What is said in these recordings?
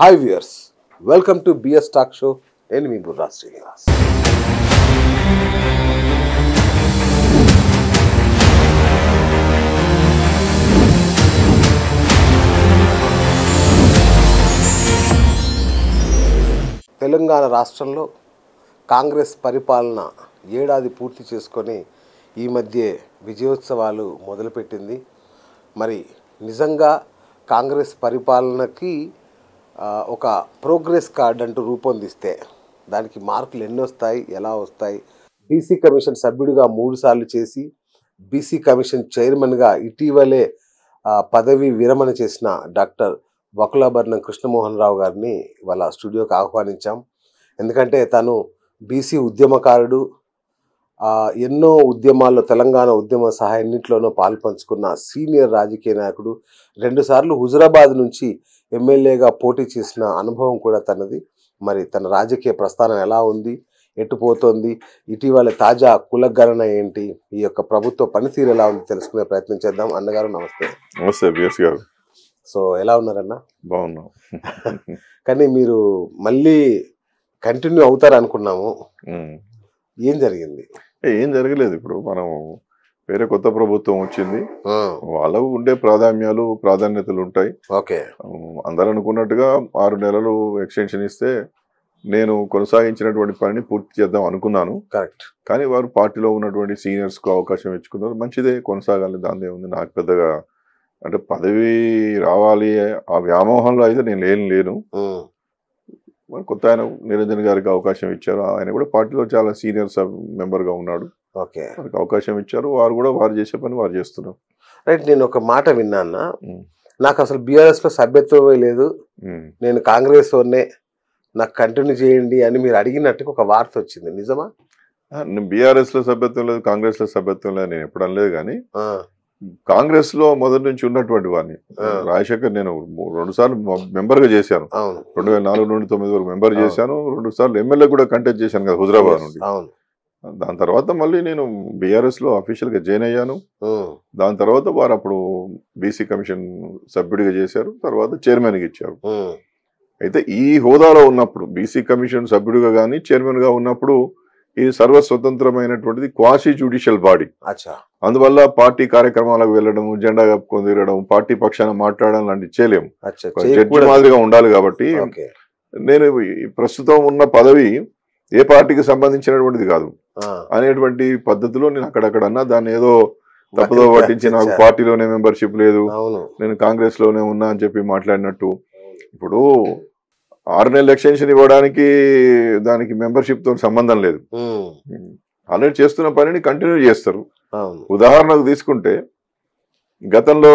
Hi viewers, welcome to BS talk show. నేను మీ బుర్రా శ్రీనివాస్. తెలంగాణ రాష్ట్రంలో కాంగ్రెస్ పరిపాలన ఏడాది పూర్తి చేసుకొని ఈ మధ్య విజయోత్సవాలు మొదలుపెట్టింది. మరి నిజంగా కాంగ్రెస్ పరిపాలనకి ఒక ప్రోగ్రెస్ కార్డ్ అంటూ రూపొందిస్తే దానికి మార్కులు ఎన్ని వస్తాయి, ఎలా వస్తాయి? బీసీ కమిషన్ సభ్యుడిగా 3 సార్లు చేసి బీసీ కమిషన్ చైర్మన్గా ఇటీవలే పదవి విరమణ చేసిన డాక్టర్ వకులాభరణం కృష్ణమోహన్ రావు గారిని వాళ్ళ స్టూడియోకి ఆహ్వానించాం. ఎందుకంటే తను బీసీ ఉద్యమకారుడు, ఎన్నో ఉద్యమాల్లో తెలంగాణ ఉద్యమ సహాయాన్నింటిలోనూ పాల్పంచుకున్న సీనియర్ రాజకీయ నాయకుడు. 2 సార్లు హుజురాబాద్ నుంచి ఎమ్మెల్యేగా పోటీ చేసిన అనుభవం కూడా తనది. మరి తన రాజకీయ ప్రస్థానం ఎలా ఉంది, ఎట్టుపోతోంది, ఇటీవల తాజా కులగణన ఏంటి, ఈ యొక్క ప్రభుత్వ పనితీరు ఎలా ఉంది తెలుసుకునే ప్రయత్నం చేద్దాం. అన్నగారు నమస్తే. నమస్తే బిఎస్ గారు. సో ఎలా ఉన్నారన్న? బాగున్నాం. కానీ మీరు మళ్ళీ కంటిన్యూ అవుతారు అనుకున్నాము. ఏం జరిగింది? ఏం జరగలేదు. ఇప్పుడు మనం వేరే కొత్త ప్రభుత్వం వచ్చింది, వాళ్ళకు ఉండే ప్రాధాన్యతలు ఉంటాయి. ఓకే, అందరూ అనుకున్నట్టుగా 6 నెలలు ఎక్స్టెన్షన్ ఇస్తే నేను కొనసాగించినటువంటి పనిని పూర్తి చేద్దాం అనుకున్నాను. కరెక్ట్. కానీ వారు పార్టీలో ఉన్నటువంటి సీనియర్స్కు అవకాశం ఇచ్చుకున్నారు. మంచిదే, కొనసాగాలి, దాని ఉంది. నాకు పెద్దగా అంటే పదవి రావాలి ఆ వ్యామోహంలో అయితే నేను లేను. మరి కొత్త ఆయన నిరంజన్ గారికి అవకాశం ఇచ్చారు. ఆయన కూడా పార్టీలో చాలా సీనియర్ మెంబర్గా ఉన్నాడు. ఓకే, వారికి అవకాశం ఇచ్చారు. వారు కూడా వారు చేసే పని వారు చేస్తున్నారు. రైట్. నేను ఒక మాట విన్నాను, నాకు అసలు బీఆర్ఎస్ లో సభ్యత్వమే లేదు, నేను కాంగ్రెస్ వారినే, నాకు కంటిన్యూ చేయండి అని మీరు అడిగినట్టుగా ఒక వార్త వచ్చింది. నిజమా? బీఆర్ఎస్ లో సభ్యత్వం లేదు, కాంగ్రెస్ లో సభ్యత్వం లేదు నేను ఎప్పుడు అనలేదు. కానీ కాంగ్రెస్ లో మొదటి నుంచి ఉన్నటువంటి వాడిని రాజశేఖర్ నేను 2 సార్లు మెంబర్ గా చేశాను. 2004 నుండి 2009 వరకు మెంబర్ చేశాను. 2 సార్లు ఎమ్మెల్యే కూడా కంటెస్ట్ చేశాను కదా హుజరాబాద్ నుండి. దాని తర్వాత మళ్ళీ నేను బీఆర్ఎస్ లో అఫీషియల్ గా జాయిన్ అయ్యాను. దాని తర్వాత వారు అప్పుడు బీసీ కమిషన్ సభ్యుడిగా చేశారు, తర్వాత చైర్మన్ గా ఇచ్చారు. అయితే ఈ హోదాలో ఉన్నప్పుడు బీసీ కమిషన్ సభ్యుడిగా కానీ చైర్మన్ గా ఉన్నప్పుడు ఇది సర్వస్వతంత్రమైనటువంటిది క్వాసీ జ్యుడిషియల్ బాడీ. అందువల్ల పార్టీ కార్యక్రమాలకు వెళ్ళడం, జెండా కప్పుకొని తిరగడం, పార్టీ పక్షాన మాట్లాడడం లాంటివి చేయలేము. జడ్జి మాదిరిగా ఉండాలి. కాబట్టి నేను ప్రస్తుతం ఉన్న పదవి ఏ పార్టీకి సంబంధించినటువంటిది కాదు అనేటువంటి పద్ధతిలో నేను అక్కడక్కడ అన్నా, దాన్ని ఏదో తప్పుదో పట్టించి నాకు పార్టీలోనే మెంబర్షిప్ లేదు, నేను కాంగ్రెస్ లోనే ఉన్నా అని చెప్పి మాట్లాడినట్టు. ఇప్పుడు 6 నెలల ఎక్స్టెన్షన్ ఇవ్వడానికి దానికి మెంబర్షిప్ తో సంబంధం లేదు. ఆల్రెడీ చేస్తున్న పనిని కంటిన్యూ చేస్తారు. ఉదాహరణకు తీసుకుంటే గతంలో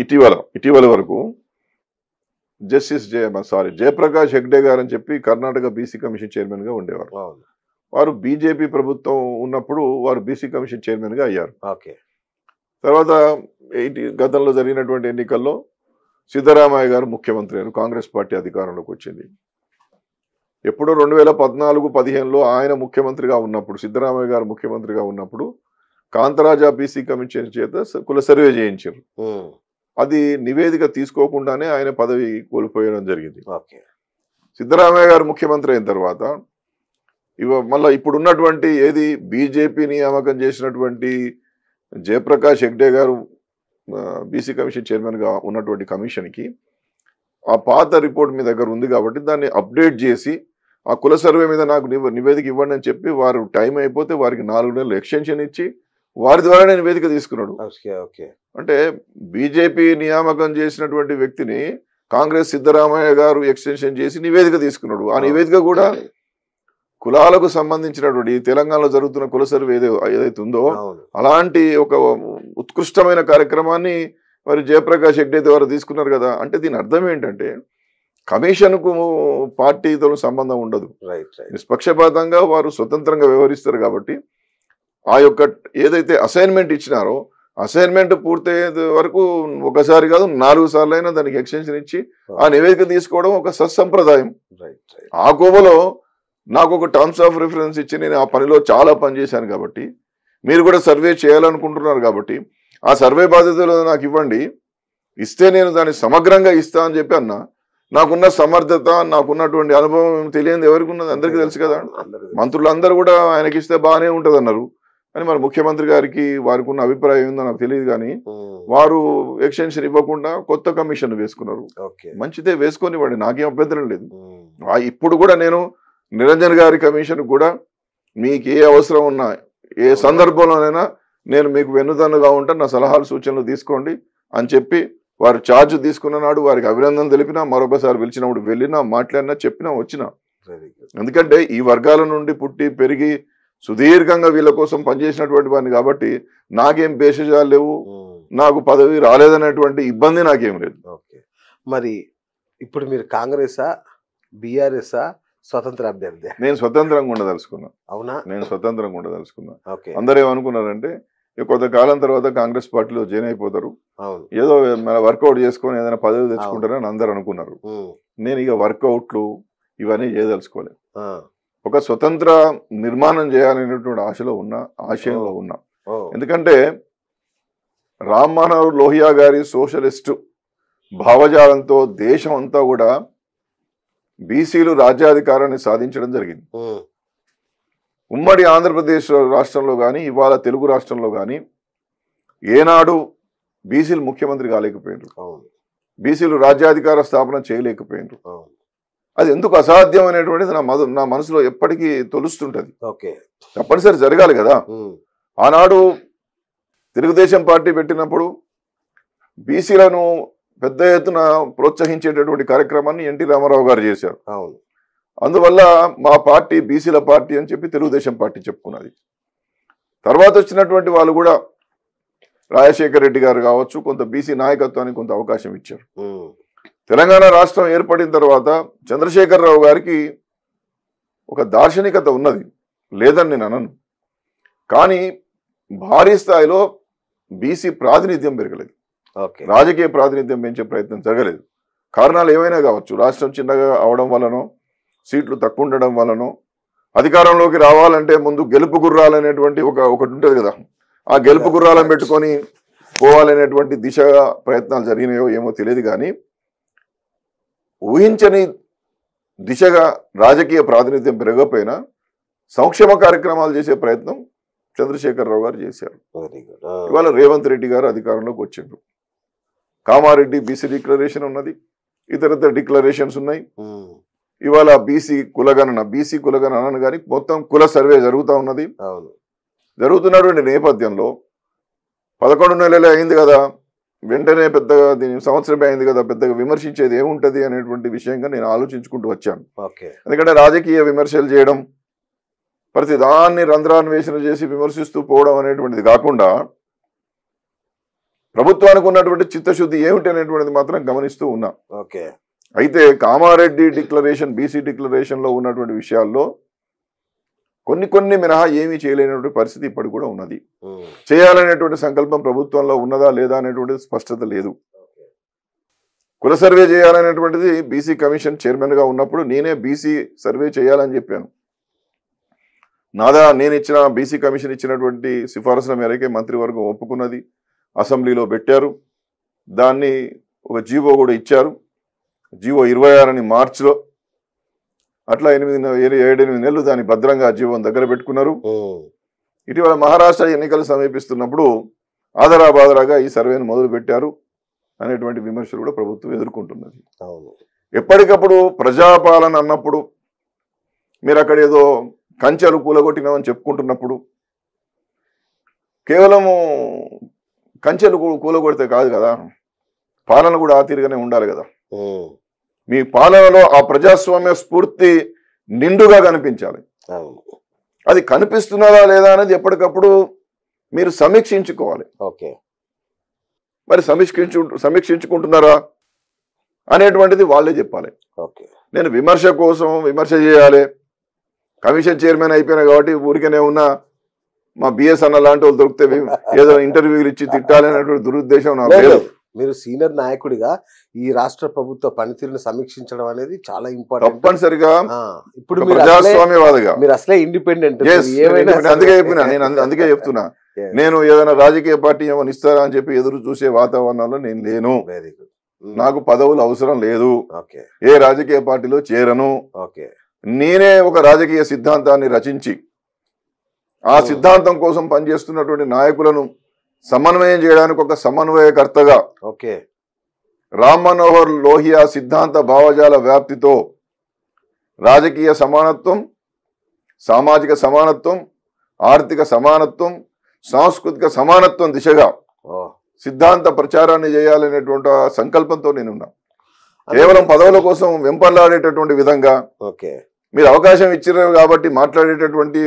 ఇటీవల వరకు జస్టిస్ జయప్రకాష్ హెగ్డే గారు అని చెప్పి కర్ణాటక బీసీ కమిషన్ చైర్మన్ గా ఉండేవారు. వారు బీజేపీ ప్రభుత్వం ఉన్నప్పుడు వారు బీసీ కమిషన్ చైర్మన్ గా అయ్యారు. తర్వాత గతంలో జరిగినటువంటి ఎన్నికల్లో సిద్ధరామయ్య గారు ముఖ్యమంత్రి అయ్యారు, కాంగ్రెస్ పార్టీ అధికారంలోకి వచ్చింది. ఎప్పుడో 2014-15లో ఆయన ముఖ్యమంత్రిగా ఉన్నప్పుడు, సిద్ధరామయ్య గారు ముఖ్యమంత్రిగా ఉన్నప్పుడు కాంతరాజా బీసీ కమిషన్ చేత కుల సర్వే చేయించారు. అది నివేదిక తీసుకోకుండానే ఆయన పదవి కోల్పోయడం జరిగింది. సిద్ధరామయ్య గారు ముఖ్యమంత్రి అయిన తర్వాత మళ్ళీ ఇప్పుడున్నటువంటి ఏది బీజేపీ నియామకం చేసినటువంటి జయప్రకాష్ హెగ్డే గారు బీసీ కమిషన్ చైర్మన్ గా ఉన్నటువంటి కమిషన్ కి ఆ పాత రిపోర్ట్ మీ దగ్గర ఉంది కాబట్టి దాన్ని అప్డేట్ చేసి ఆ కుల సర్వే మీద నాకు నివేదిక ఇవ్వండి అని చెప్పి వారు టైం అయిపోతే వారికి 4 నెలలు ఎక్స్టెన్షన్ ఇచ్చి వారి ద్వారా నివేదిక తీసుకున్నాడు. అంటే బీజేపీ నియామకం చేసినటువంటి వ్యక్తిని కాంగ్రెస్ సిద్ధరామయ్య గారు ఎక్స్టెన్షన్ చేసి నివేదిక తీసుకున్నాడు. ఆ నివేదిక కూడా కులాలకు సంబంధించినటువంటి తెలంగాణలో జరుగుతున్న కుల సర్వే ఏదైతే ఉందో అలాంటి ఒక ఉత్కృష్టమైన కార్యక్రమాన్ని మరి జయప్రకాష్ హెగ్డే ద్వారా తీసుకున్నారు కదా. అంటే దీని అర్థం ఏంటంటే కమిషన్ కు పార్టీతో సంబంధం ఉండదు, నిష్పక్షపాతంగా వారు స్వతంత్రంగా వ్యవహరిస్తారు. కాబట్టి ఆ యొక్క ఏదైతే అసైన్మెంట్ ఇచ్చినారో అసైన్మెంట్ పూర్తయ్యే వరకు ఒకసారి కాదు 4 సార్లు అయినా దానికి ఎక్స్టెన్షన్ ఇచ్చి ఆ నివేదిక తీసుకోవడం ఒక సత్సంప్రదాయం. ఆ కోవలో నాకు ఒక టర్మ్స్ ఆఫ్ రిఫరెన్స్ ఇచ్చి నేను ఆ పనిలో చాలా పనిచేశాను కాబట్టి మీరు కూడా సర్వే చేయాలనుకుంటున్నారు కాబట్టి ఆ సర్వే బాధ్యతలు నాకు ఇవ్వండి, ఇస్తే నేను దాన్ని సమగ్రంగా ఇస్తా అని చెప్పి అన్నా. నాకున్న సమర్థత, నాకున్నటువంటి అనుభవం తెలియదు ఎవరికి ఉన్నది, అందరికీ తెలుసు కదా. మంత్రులందరూ కూడా ఆయనకి ఇస్తే బాగానే ఉంటది అన్నారు. అని మరి ముఖ్యమంత్రి గారికి వారికి ఉన్న అభిప్రాయం ఏందో నాకు తెలియదు, కానీ వారు ఎక్స్టెన్షన్ ఇవ్వకుండా కొత్త కమిషన్ వేసుకున్నారు. మంచిదే, వేసుకొని నాకేం అభ్యంతరం లేదు. ఇప్పుడు కూడా నేను నిరంజన్ గారి కమిషన్ కూడా మీకు ఏ అవసరం ఉన్నా ఏ సందర్భంలోనైనా నేను మీకు వెన్నుదన్నుగా ఉంటా, నా సలహాలు సూచనలు తీసుకోండి అని చెప్పి వారు ఛార్జ్ తీసుకున్న నాడు వారికి అభినందన తెలిపినా, మరొకసారి పిలిచినప్పుడు వెళ్ళినా, మాట్లాడినా, చెప్పినా, వచ్చినా. ఎందుకంటే ఈ వర్గాల నుండి పుట్టి పెరిగి సుదీర్ఘంగా వీళ్ళ కోసం పనిచేసినటువంటి వాడిని కాబట్టి నాకేం భేషజాలు లేవు, నాకు పదవి రాలేదనేటువంటి ఇబ్బంది నాకేం లేదు. మరి ఇప్పుడు మీరు కాంగ్రెసా బీఆర్ఎస్ఆ స్వతంత్ర అభ్యర్థి? నేను స్వతంత్రంగా ఉండదలుచుకున్నా. అవునా? నేను స్వతంత్రంగా ఉండదలుచుకున్నా. అందరూ ఏమనుకున్నారంటే కొంతకాలం తర్వాత కాంగ్రెస్ పార్టీలో జాయిన్ అయిపోతారు, ఏదో వర్కౌట్ చేసుకొని ఏదైనా పదవి తెచ్చుకుంటారని అందరు అనుకున్నారు. నేను ఇక వర్కౌట్లు ఇవన్నీ చేయదలుచుకోలేదు. ఒక స్వతంత్ర నిర్మాణం చేయాలనేటువంటి ఆశయంలో ఉన్నా. ఎందుకంటే రామ్ మనోహర్ లోహియా గారి సోషలిస్టు భావజాలంతో దేశం అంతా కూడా బీసీలు రాజ్యాధికారాన్ని సాధించడం జరిగింది. ఉమ్మడి ఆంధ్రప్రదేశ్ రాష్ట్రంలో కానీ ఇవాళ తెలుగు రాష్ట్రంలో కానీ ఏనాడు బీసీలు ముఖ్యమంత్రి కాలేకపోయినారు, బీసీలు రాజ్యాధికార స్థాపన చేయలేకపోయినారు. అది ఎందుకు అసాధ్యం అనేటువంటిది నా మనసులో ఎప్పటికీ తొలుస్తుంటది. తప్పనిసరి జరగాలి కదా. ఆనాడు తెలుగుదేశం పార్టీ పెట్టినప్పుడు బీసీలను పెద్ద ఎత్తున ప్రోత్సహించేటటువంటి కార్యక్రమాన్ని ఎన్టీ రామారావు గారు చేశారు. అందువల్ల మా పార్టీ బీసీల పార్టీ అని చెప్పి తెలుగుదేశం పార్టీ చెప్పుకున్నది. తర్వాత వచ్చినటువంటి వాళ్ళు కూడా రాజశేఖర రెడ్డి గారు కావచ్చు, కొంత బీసీ నాయకత్వానికి కొంత అవకాశం ఇచ్చారు. తెలంగాణ రాష్ట్రం ఏర్పడిన తర్వాత చంద్రశేఖరరావు గారికి ఒక దార్శనికత ఉన్నది, లేదని నేను అనను. కానీ భారీ స్థాయిలో బీసీ ప్రాతినిధ్యం పెరగలేదు, రాజకీయ ప్రాతినిధ్యం పెంచే ప్రయత్నం జరగలేదు. కారణాలు ఏమైనా కావచ్చు, రాష్ట్రం చిన్నగా అవడం వలనో, సీట్లు తక్కువ ఉండడం వలనో, అధికారంలోకి రావాలంటే ముందు గెలుపు గుర్రాలనేటువంటి ఒకటి ఉంటుంది కదా, ఆ గెలుపు గుర్రాలను పెట్టుకొని పోవాలనేటువంటి దిశగా ప్రయత్నాలు జరిగినాయో ఏమో తెలియదు. కానీ ఊహించని దిశగా రాజకీయ ప్రాతినిధ్యం పెరగకపోయినా సంక్షేమ కార్యక్రమాలు చేసే ప్రయత్నం చంద్రశేఖరరావు గారు చేశారు. ఇవాళ రేవంత్ రెడ్డి గారు అధికారంలోకి వచ్చిండ్రు. కామారెడ్డి బీసీ డిక్లరేషన్ ఉన్నది, ఇతర డిక్లరేషన్స్ ఉన్నాయి. ఇవాళ బీసీ కులగణన కానీ మొత్తం కుల సర్వే జరుగుతూ ఉన్నది. జరుగుతున్నటువంటి నేపథ్యంలో 11 నెలలే అయింది కదా, వెంటనే పెద్దగా దీని సంవత్సరమే అయింది కదా, పెద్దగా విమర్శించేది ఏముంటది అనేటువంటి విషయంగా నేను ఆలోచించుకుంటూ వచ్చాను. ఎందుకంటే రాజకీయ విమర్శలు చేయడం, ప్రతి దాన్ని రంధ్రాన్వేషణ చేసి విమర్శిస్తూ పోవడం అనేటువంటిది కాకుండా ప్రభుత్వానికి ఉన్నటువంటి చిత్తశుద్ధి ఏమిటి అనేటువంటిది మాత్రం గమనిస్తూ ఉన్నా. అయితే కామారెడ్డి డిక్లరేషన్, బీసీ డిక్లరేషన్ లో ఉన్నటువంటి విషయాల్లో కొన్ని మినహా ఏమీ చేయలేనటువంటి పరిస్థితి ఇప్పటికి కూడా ఉన్నది. చేయాలనేటువంటి సంకల్పం ప్రభుత్వంలో ఉన్నదా లేదా అనేటువంటిది స్పష్టత లేదు. కుల సర్వే చేయాలనేటువంటిది బీసీ కమిషన్ చైర్మన్ గా ఉన్నప్పుడు నేనే బీసీ సర్వే చేయాలని చెప్పాను. నేను ఇచ్చిన బీసీ కమిషన్ ఇచ్చినటువంటి సిఫారసుల మేరకే మంత్రివర్గం ఒప్పుకున్నది, అసెంబ్లీలో పెట్టారు. దాన్ని ఒక జీవో కూడా ఇచ్చారు, జీవో 26 మార్చిలో. అట్లా 7-8 నెలలు దాన్ని భద్రంగా జీవోని దగ్గర పెట్టుకున్నారు. ఇటీవల మహారాష్ట్ర ఎన్నికలు సమీపిస్తున్నప్పుడు ఆదరాబాదరాగా ఈ సర్వేను మొదలు పెట్టారు అనేటువంటి విమర్శలు కూడా ప్రభుత్వం ఎదుర్కొంటున్నది. ఎప్పటికప్పుడు ప్రజాపాలన అన్నప్పుడు మీరు అక్కడ ఏదో కంచెలు కూలగొట్టినామని చెప్పుకుంటున్నప్పుడు కేవలము కంచెలు కూలగొడితే కాదు కదా, పాలన కూడా ఆ తీరుగానే ఉండాలి కదా. మీ పాలనలో ఆ ప్రజాస్వామ్య స్ఫూర్తి నిండుగా కనిపించాలి. అది కనిపిస్తున్నదా లేదా అనేది ఎప్పటికప్పుడు మీరు సమీక్షించుకోవాలి. మరి సమీక్షించుకుంటున్నారా అనేటువంటిది వాళ్ళే చెప్పాలి. నేను విమర్శ కోసం విమర్శ చేయాలి, కమిషన్ చైర్మన్ అయిపోయినా కాబట్టి ఊరికనే ఉన్న మా బిఎస్ అన్న లాంటి వాళ్ళు దొరికితే ఏదో ఇంటర్వ్యూలు ఇచ్చి తిట్టాలి అనేటువంటి దురుద్దేశం నాకు లేదు. మీరు సీనియర్ నాయకుడిగా ఈ రాష్ట్ర ప్రభుత్వ పనితీరును సమీక్షించడం అనేది చాలా ఇంపార్టెంట్. తప్పనిసరిగా ఇప్పుడు ప్రజాస్వామ్యవాదిగా మీరు అసలే ఇండిపెండెంట్. అందుకే చెప్తున్నా, నేను ఏదైనా రాజకీయ పార్టీ ఏమైనా ఇస్తారా అని చెప్పి ఎదురు చూసే వాతావరణంలో నేను లేను. నాకు పదవులు అవసరం లేదు, ఓకే ఏ రాజకీయ పార్టీలో చేరను, ఓకే నేనే ఒక రాజకీయ సిద్ధాంతాన్ని రచించి ఆ సిద్ధాంతం కోసం పనిచేస్తున్నటువంటి నాయకులను సమన్వయం చేయడానికి ఒక సమన్వయకర్తగా ఓకే రామ్ మనోహర్ లోహియా సిద్ధాంత భావజాల వ్యాప్తితో రాజకీయ సమానత్వం, సామాజిక సమానత్వం, ఆర్థిక సమానత్వం, సాంస్కృతిక సమానత్వం దిశగా సిద్ధాంత ప్రచారాన్ని చేయాలనేటువంటి సంకల్పంతో నేనున్నా. కేవలం పదవుల కోసం వెంపర్లాడేటటువంటి విధంగా ఓకే మీరు అవకాశం ఇచ్చారు కాబట్టి మాట్లాడేటటువంటి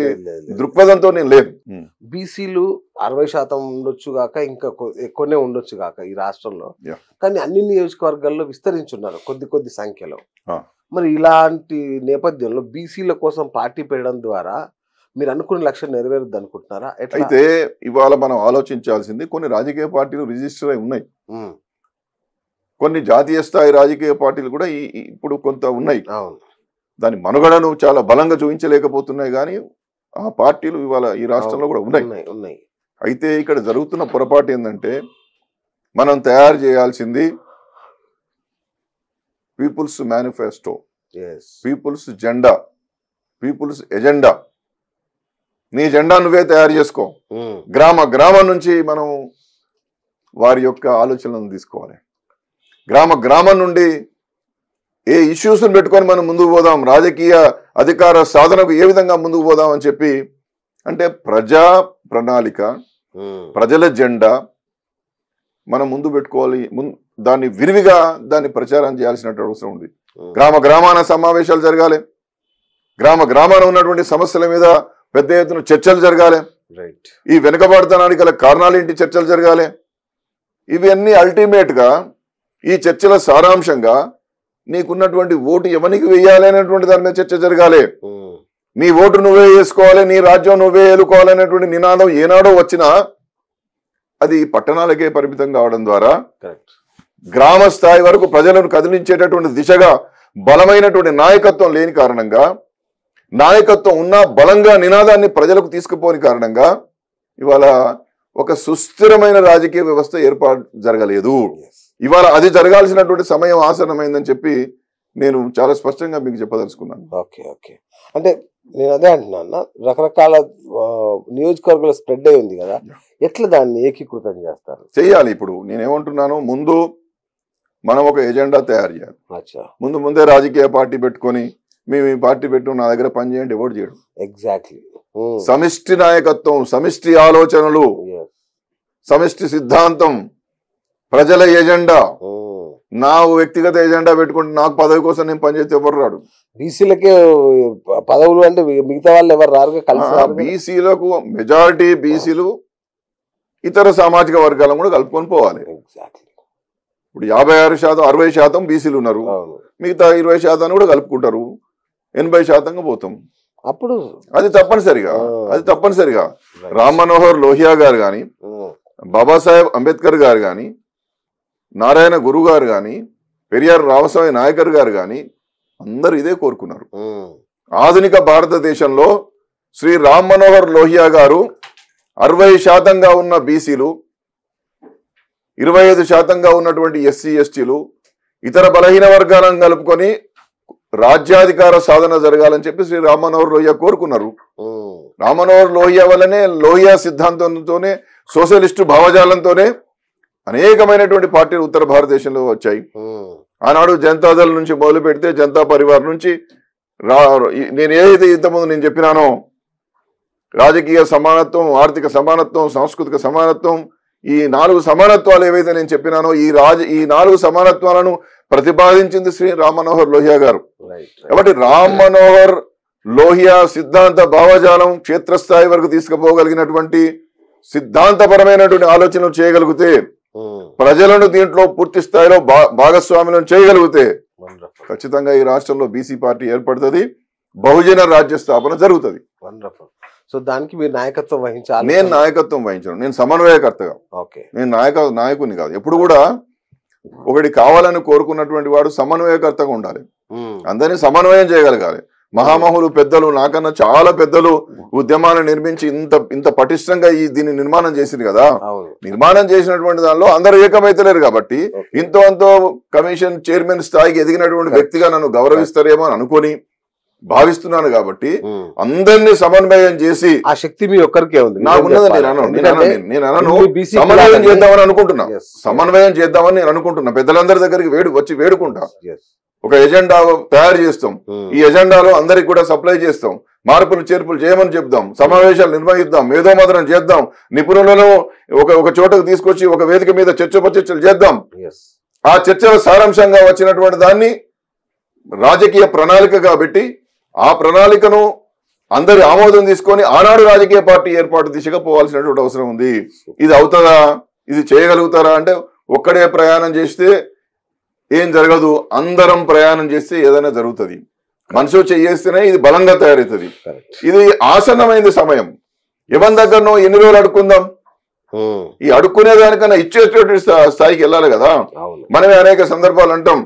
దృక్పథంతో నేను లేదు. బీసీలు 60% ఉండొచ్చు గాక, ఇంకా ఎక్కువనే ఉండొచ్చు గాక ఈ రాష్ట్రంలో, కానీ అన్ని నియోజకవర్గాల్లో విస్తరించున్నారు కొద్ది సంఖ్యలో. మరి ఇలాంటి నేపథ్యంలో బీసీల కోసం పార్టీ పెట్టడం ద్వారా మీరు అనుకున్న లక్ష్యం నెరవేరుద్ది అనుకుంటున్నారా? అయితే ఇవాళ మనం ఆలోచించాల్సింది, కొన్ని రాజకీయ పార్టీలు రిజిస్టర్ అయి ఉన్నాయి, కొన్ని జాతీయ స్థాయి రాజకీయ పార్టీలు కూడా ఇప్పుడు కొంత ఉన్నాయి. దాని మనుగడను చాలా బలంగా చూపించలేకపోతున్నాయి, కానీ ఆ పార్టీలు ఇవాళ ఈ రాష్ట్రంలో కూడా ఉన్నాయి. అయితే ఇక్కడ జరుగుతున్న పొరపాటు ఏంటంటే, మనం తయారు చేయాల్సింది పీపుల్స్ మేనిఫెస్టో, పీపుల్స్ జెండా, పీపుల్స్ ఎజెండా. నీ జెండా నువ్వే తయారు చేసుకో. గ్రామం నుంచి మనం వారి యొక్క ఆలోచనలను తీసుకోవాలి. గ్రామం నుండి ఏ ఇష్యూస్ని పెట్టుకొని మనం ముందుకు పోదాం, రాజకీయ అధికార సాధనకు ఏ విధంగా ముందుకు పోదాం అని చెప్పి, అంటే ప్రజా ప్రణాళిక, ప్రజల జెండా మనం ముందు పెట్టుకోవాలి. దాన్ని విరివిగా దాన్ని ప్రచారం చేయాల్సినటువంటి అవసరం ఉంది. గ్రామాన సమావేశాలు జరగాలి, గ్రామాన ఉన్నటువంటి సమస్యల మీద పెద్ద ఎత్తున చర్చలు జరగాలి, ఈ వెనుకబడతనానికి గల కారణాలు ఏంటి చర్చలు జరగాలి. ఇవన్నీ అల్టిమేట్ గా ఈ చర్చల సారాంశంగా నీకున్నటువంటి ఓటు ఎవరికి వేయాలి అనేటువంటి దాని మీద చర్చ జరగాలి. నీ ఓటు నువ్వే వేసుకోవాలి, నీ రాజ్యం నువ్వే ఏలుకోవాలనేటువంటి నినాదం ఏనాడో వచ్చినా అది పట్టణాలకే పరిమితం కావడం ద్వారా గ్రామ స్థాయి వరకు ప్రజలను కదిలించేటటువంటి దిశగా బలమైనటువంటి నాయకత్వం లేని కారణంగా, నాయకత్వం ఉన్న బలంగా నినాదాన్ని ప్రజలకు తీసుకుపోని కారణంగా ఇవాళ ఒక సుస్థిరమైన రాజకీయ వ్యవస్థ ఏర్పాటు జరగలేదు. ఇవాళ అది జరగాల్సినటువంటి సమయం ఆసన్నమైందని చెప్పి నేను చాలా స్పష్టంగా మీకు చెప్పదలుచుకున్నాను. ఓకే అంటే నేను అదే అంటున్నా, రకరకాల నియోజకవర్గాలు స్ప్రెడ్ అయి ఉంది కదా, ఎట్లా దాన్ని ఏకీకృతం చేస్తారు? చెయ్యాలి. ఇప్పుడు నేనేమంటున్నాను, ముందు మనం ఒక ఎజెండా తయారు చేయాలి. ముందే రాజకీయ పార్టీ పెట్టుకొని మేము ఈ పార్టీ పెట్టు నా దగ్గర పని చేయండి ఎవరు చేయడం. ఎగ్జాక్ట్లీ. సమిష్టి నాయకత్వం, సమిష్టి ఆలోచనలు, సమిష్టి సిద్ధాంతం, ప్రజల ఎజెండా. నా వ్యక్తిగత ఎజెండా పెట్టుకుంటే నాకు పదవి కోసం నేను పనిచేస్తే ఎవరు రాడు. బీసీలకే పదవులు అంటే మిగతా వాళ్ళు ఎవరు రారు. బీసీలకు మెజారిటీ బీసీలు ఇతర సామాజిక వర్గాలను కూడా కలుపుకొని పోవాలి. ఇప్పుడు 56%, 60% బీసీలు ఉన్నారు, మిగతా 20% కూడా కలుపుకుంటారు, 80% పోతాం. అప్పుడు అది తప్పనిసరిగా రామ్ మనోహర్ లోహియా గారు కానీ, బాబాసాహెబ్ అంబేద్కర్ గారు కానీ, నారాయణ గురు గారు కానీ, పెరియార్ రామస్వామి నాయకర్ గారు కానీ అందరూ ఇదే కోరుకున్నారు. ఆధునిక భారతదేశంలో శ్రీ రామ్ మనోహర్ లోహియా గారు 60%గా ఉన్న బీసీలు, 25%గా ఉన్నటువంటి ఎస్సీ ఎస్టీలు, ఇతర బలహీన వర్గాలను కలుపుకొని రాజ్యాధికార సాధన జరగాలని చెప్పి శ్రీ రామ్ మనోహర్ లోహియా కోరుకున్నారు. రామ్ మనోహర్ లోహియా వల్లనే, లోహియా సిద్ధాంతంతోనే, సోషలిస్టు భావజాలంతోనే అనేకమైనటువంటి పార్టీలు ఉత్తర భారతదేశంలో వచ్చాయి. ఆనాడు జనతాదళ్ నుంచి మొదలు పెడితే, జనతా పరివార్ నుంచి నేను ఏదైతే ఇంతకుముందు నేను చెప్పినానో రాజకీయ సమానత్వం, ఆర్థిక సమానత్వం, సాంస్కృతిక సమానత్వం, ఈ 4 సమానత్వాలు ఏవైతే నేను చెప్పినానో ఈ 4 సమానత్వాలను ప్రతిపాదించింది శ్రీ రామ్ మనోహర్ లోహియా గారు. కాబట్టి రామ్ మనోహర్ లోహియా సిద్ధాంత భావజాలం క్షేత్రస్థాయి వరకు తీసుకుపోగలిగినటువంటి సిద్ధాంతపరమైనటువంటి ఆలోచనలు చేయగలిగితే, ప్రజలను దీంట్లో పూర్తి స్థాయిలో భాగస్వామ్యం చేయగలిగితే ఖచ్చితంగా ఈ రాష్ట్రంలో బీసీ పార్టీ ఏర్పడుతుంది, బహుజన రాజ్య స్థాపన జరుగుతుంది. సో దానికి మీరు నాయకత్వం వహించాలి. నేను నాయకత్వం వహించను, నేను సమన్వయకర్తగా. నేను నాయకుని కాదు. ఎప్పుడు కూడా ఒకటి కావాలని కోరుకున్నటువంటి వాడు సమన్వయకర్తగా ఉండాలి, అందరినీ సమన్వయం చేయగలగాలి. మహామహులు పెద్దలు నాకన్నా చాలా పెద్దలు ఉద్యమాన్ని నిర్మించి ఇంత పటిష్టంగా దీన్ని నిర్మాణం చేసింది కదా. నిర్మాణం చేసినటువంటి దానిలో అందరూ ఏకమైతలేరు కాబట్టి ఇంతో అంతో కమిషన్ చైర్మన్ స్థాయికి ఎదిగినటువంటి వ్యక్తిగా నన్ను గౌరవిస్తారేమో అని అనుకొని భావిస్తున్నాను. కాబట్టి అందరినీ సమన్వయం చేసి ఆ శక్తి మీ ఒక్కరికే ఉంది. నాకున్నది నేను అనను సమన్వయం చేద్దామని అనుకుంటున్నా. సమన్వయం చేద్దామని నేను అనుకుంటున్నా. పెద్దలందరి దగ్గరికి వచ్చి వేడుకుంటా. ఒక ఎజెండా తయారు చేస్తాం. ఈ ఎజెండాలో అందరికి కూడా సప్లై చేస్తాం. మార్పులు చేర్పులు చేయమని చెప్దాం. సమావేశాలు నిర్వహిద్దాం. మేధోమథనం చేద్దాం. నిపుణులను ఒక చోటకు తీసుకొచ్చి ఒక వేదిక మీద చర్చలు చేద్దాం. ఆ చర్చల సారాంశంగా వచ్చినటువంటి దాన్ని రాజకీయ ప్రణాళికగా పెట్టి ఆ ప్రణాళికను అందరి ఆమోదం తీసుకొని ఆనాడు రాజకీయ పార్టీ ఏర్పాటు దిశగా పోవాల్సినటువంటి అవసరం ఉంది. ఇది అవుతుందా, ఇది చేయగలుగుతారా అంటే ఒక్కడే ప్రయాణం చేస్తే ఏం జరగదు. అందరం ప్రయాణం చేస్తే ఏదైనా జరుగుతుంది. మనిషి చేస్తేనే ఇది బలంగా తయారవుతుంది. ఇది ఆసన్నమైంది సమయం. ఎవరి దగ్గరనో ఎన్ని రోజులు అడుక్కుందాం. ఈ అడుక్కునే దానికన్నా ఇచ్చేటువంటి స్థాయికి వెళ్ళాలి కదా. మనమే అనేక సందర్భాలు అంటాం,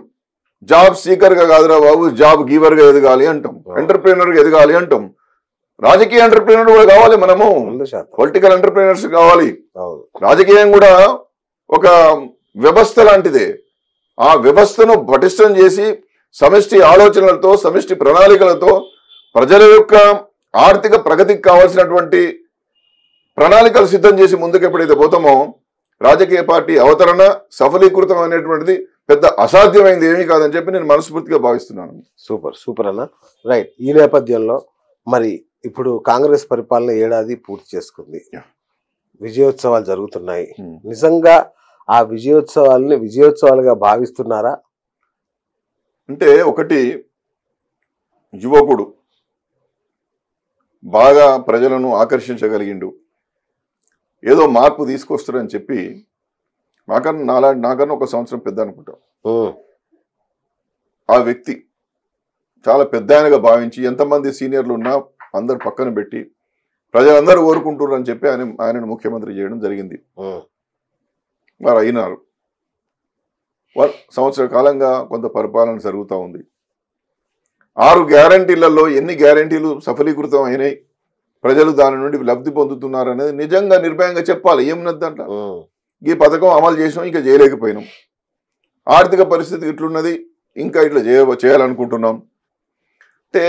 జాబ్ సీకర్ గా కాదురా బాబు, జాబ్ గీవర్ గా ఎదగాలి అంటాం. ఎంటర్ప్రీనర్ గా ఎదగాలి అంటాం. రాజకీయ ఎంటర్ప్రీనర్ కూడా కావాలి. మనము పొలిటికల్ ఎంటర్ప్రీనర్స్ కావాలి. రాజకీయం కూడా ఒక వ్యవస్థ లాంటిదే. ఆ వ్యవస్థను పటిష్టం చేసి సమిష్టి ఆలోచనలతో సమిష్టి ప్రణాళికలతో ప్రజల యొక్క ఆర్థిక ప్రగతికి కావాల్సినటువంటి ప్రణాళికలు సిద్ధం చేసి ముందుకు ఎప్పుడైతే పోతామో రాజకీయ పార్టీ అవతరణ సఫలీకృతం అనేటువంటిది పెద్ద అసాధ్యమైంది ఏమీ కాదని చెప్పి నేను మనస్ఫూర్తిగా భావిస్తున్నాను. సూపర్ అన్న. రైట్. ఈ నేపథ్యంలో మరి ఇప్పుడు కాంగ్రెస్ పరిపాలన ఏడాది పూర్తి చేసుకుంది. విజయోత్సవాలు జరుగుతున్నాయి. నిజంగా ఆ విజయోత్సవాలుగా భావిస్తున్నారా? అంటే ఒకటి, యువకుడు బాగా ప్రజలను ఆకర్షించగలిగిండు, ఏదో మార్పు తీసుకొస్తారని చెప్పి నాకన్నా ఒక సంవత్సరం పెద్ద అనుకుంటా. ఆ వ్యక్తి చాలా పెద్ద ఆయనగా భావించి ఎంతమంది సీనియర్లు ఉన్నా అందరు పక్కన పెట్టి ప్రజలందరూ కోరుకుంటున్నారు అని చెప్పి ఆయనను ముఖ్యమంత్రి చేయడం జరిగింది. వారు అయినారు. సంవత్సర కాలంగా కొంత పరిపాలన జరుగుతూ ఉంది. 6 గ్యారంటీలలో ఎన్ని గ్యారంటీలు సఫలీకృతం అయినాయి, ప్రజలు దాని నుండి లబ్ధి పొందుతున్నారు అనేది నిజంగా నిర్భయంగా చెప్పాలి. ఏమున్నదంట, ఈ పథకం అమలు చేసినాం, ఇంకా చేయలేకపోయినాం. ఆర్థిక పరిస్థితి ఇట్లున్నది, ఇంకా ఇట్లా చేయాలనుకుంటున్నాం అంటే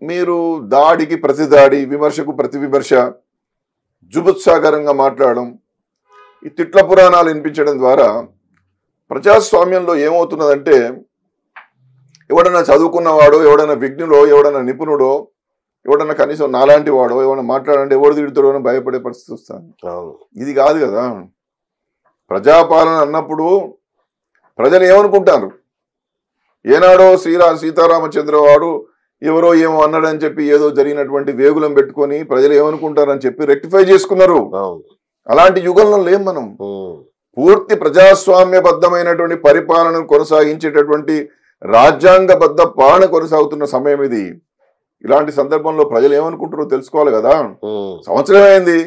మీరు దాడికి ప్రతి దాడి, విమర్శకు ప్రతి విమర్శ, జుగుత్సాకరంగా మాట్లాడడం, ఈ తిట్ల పురాణాలు వినిపించడం ద్వారా ప్రజాస్వామ్యంలో ఏమవుతున్నదంటే ఎవడన్నా చదువుకున్నవాడో, ఎవడన్నా విజ్ఞుడో, ఎవడన్నా నిపుణుడో, ఎవడన్నా కనీసం నాలాంటి వాడో ఎవడన్నా మాట్లాడంటే ఎవడు తిడుతాడో అని భయపడే పరిస్థితి వస్తుంది. ఇది కాదు కదా. ప్రజాపాలన అన్నప్పుడు ప్రజలు ఏమనుకుంటారు, ఏనాడో సీతారామచంద్ర వాడు ఎవరో ఏమో అన్నాడని చెప్పి ఏదో జరిగినటువంటి వేగులం పెట్టుకొని ప్రజలు ఏమనుకుంటారని చెప్పి రెక్టిఫై చేసుకున్నారు. అలాంటి యుగంలో లేం మనం. పూర్తి ప్రజాస్వామ్యబద్ధమైనటువంటి పరిపాలనను కొనసాగించేటటువంటి రాజ్యాంగబద్ధ పాలన కొనసాగుతున్న సమయం ఇది. ఇలాంటి సందర్భంలో ప్రజలు ఏమనుకుంటారో తెలుసుకోవాలి కదా. సంవత్సరం అయింది,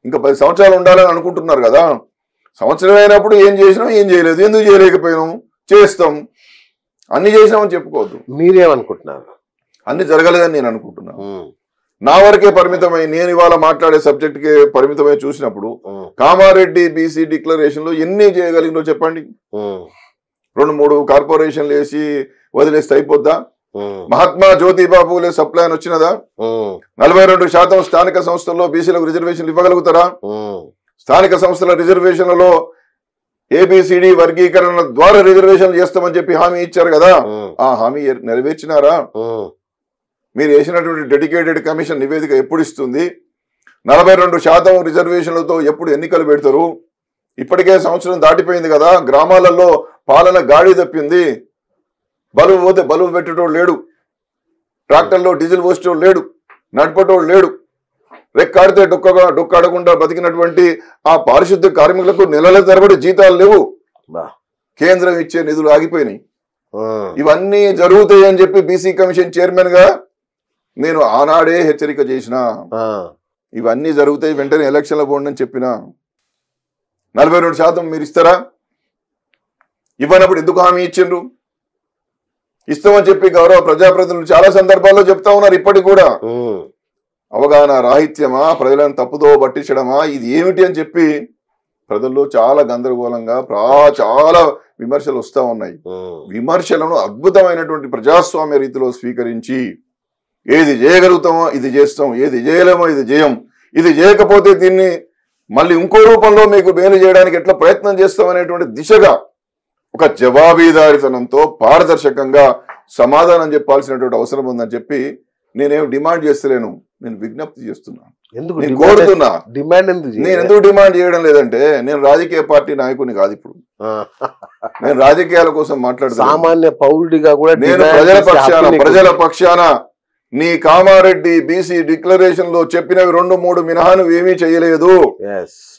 ఇంకా 10 సంవత్సరాలు ఉండాలని అనుకుంటున్నారు కదా. సంవత్సరం అయినప్పుడు ఏం చేసినాం, ఏం చేయలేదు, ఎందుకు చేయలేకపోయినాం, చేస్తాం, అన్ని చేసినామని చెప్పుకోవద్దు. మీరేమనుకుంటున్నారు? అన్ని జరగలేదని నేను అనుకుంటున్నాను. నా వరకే పరిమితమై నేను ఇవాళ మాట్లాడే సబ్జెక్ట్కే పరిమితమై చూసినప్పుడు కామారెడ్డి బీసీ డిక్లరేషన్ లో ఎన్ని చేయగలిగినో చెప్పండి. 2-3 కార్పొరేషన్లు వేసి వదిలేస్తే అయిపోద్దా? మహాత్మా జ్యోతిబా పూలే సప్లైన్ వచ్చినదా? 42% స్థానిక సంస్థల్లో బీసీలకు రిజర్వేషన్లు ఇవ్వగలుగుతారా? స్థానిక సంస్థల రిజర్వేషన్లలో ఏబిసిడి వర్గీకరణ ద్వారా రిజర్వేషన్లు చేస్తామని చెప్పి హామీ ఇచ్చారు కదా. ఆ హామీ నెరవేర్చినారా? మీరు వేసినటువంటి డెడికేటెడ్ కమిషన్ నివేదిక ఎప్పుడు ఇస్తుంది? 42% రిజర్వేషన్లతో ఎప్పుడు ఎన్నికలు పెడతారు? ఇప్పటికే సంవత్సరం దాటిపోయింది కదా. గ్రామాలలో పాలన గాడి తప్పింది. బలువు పోతే బలువు పెట్టేటోడు లేడు, ట్రాక్టర్లో డీజిల్ పోసేటోడు లేడు, నడిపేటోడు లేడు. రెక్కాడితే డొక్కాడకుండా బతికినటువంటి ఆ పారిశుద్ధ్య కార్మికులకు నెలల తరబడి జీతాలు లేవు. కేంద్రం ఇచ్చే నిధులు ఆగిపోయినాయి. ఇవన్నీ జరుగుతాయి అని చెప్పి బీసీ కమిషన్ చైర్మన్ గా నేను ఆనాడే హెచ్చరిక చేసిన. ఇవన్నీ జరుగుతాయి, వెంటనే ఎలక్షన్ల పోండి అని చెప్పిన. 42% మీరు ఇస్తారా? ఇవ్వనప్పుడు ఎందుకు హామీ ఇచ్చిండ్రు? ఇస్తామని చెప్పి గౌరవ ప్రజాప్రతినిధులు చాలా సందర్భాల్లో చెప్తా ఉన్నారు. ఇప్పటికి కూడా అవగాహన రాహిత్యమా, ప్రజలను తప్పుదో పట్టించడమా, ఇది ఏమిటి అని చెప్పి ప్రజల్లో చాలా గందరగోళంగా చాలా విమర్శలు వస్తూ ఉన్నాయి. విమర్శలను అద్భుతమైనటువంటి ప్రజాస్వామ్య రీతిలో స్వీకరించి ఏది చేయగలుగుతామో ఇది చేస్తాం, ఏది చేయలేమో ఇది చేయం, ఇది చేయకపోతే దీన్ని మళ్ళీ ఇంకో రూపంలో మీకు మేలు చేయడానికి ఎట్లా ప్రయత్నం చేస్తాం అనేటువంటి దిశగా ఒక జవాబీదారితనంతో పారదర్శకంగా సమాధానం చెప్పాల్సినటువంటి అవసరం ఉందని చెప్పి నేనేం డిమాండ్ చేస్తలేను, నేను విజ్ఞప్తి చేస్తున్నాను, నేను కోరుతున్నా. నేను ఎందుకు డిమాండ్ చేయడం లేదంటే నేను రాజకీయ పార్టీ నాయకుని కాదు. ఇప్పుడు నేను రాజకీయాల కోసం మాట్లాడుతున్నా. సామాన్య పౌరుడిగా కూడా నేను ప్రజల పక్షాన నీ కామారెడ్డి బీసీ డిక్లరేషన్ లో చెప్పినవి 2-3 మినహా నువ్వు ఏమీ చేయలేదు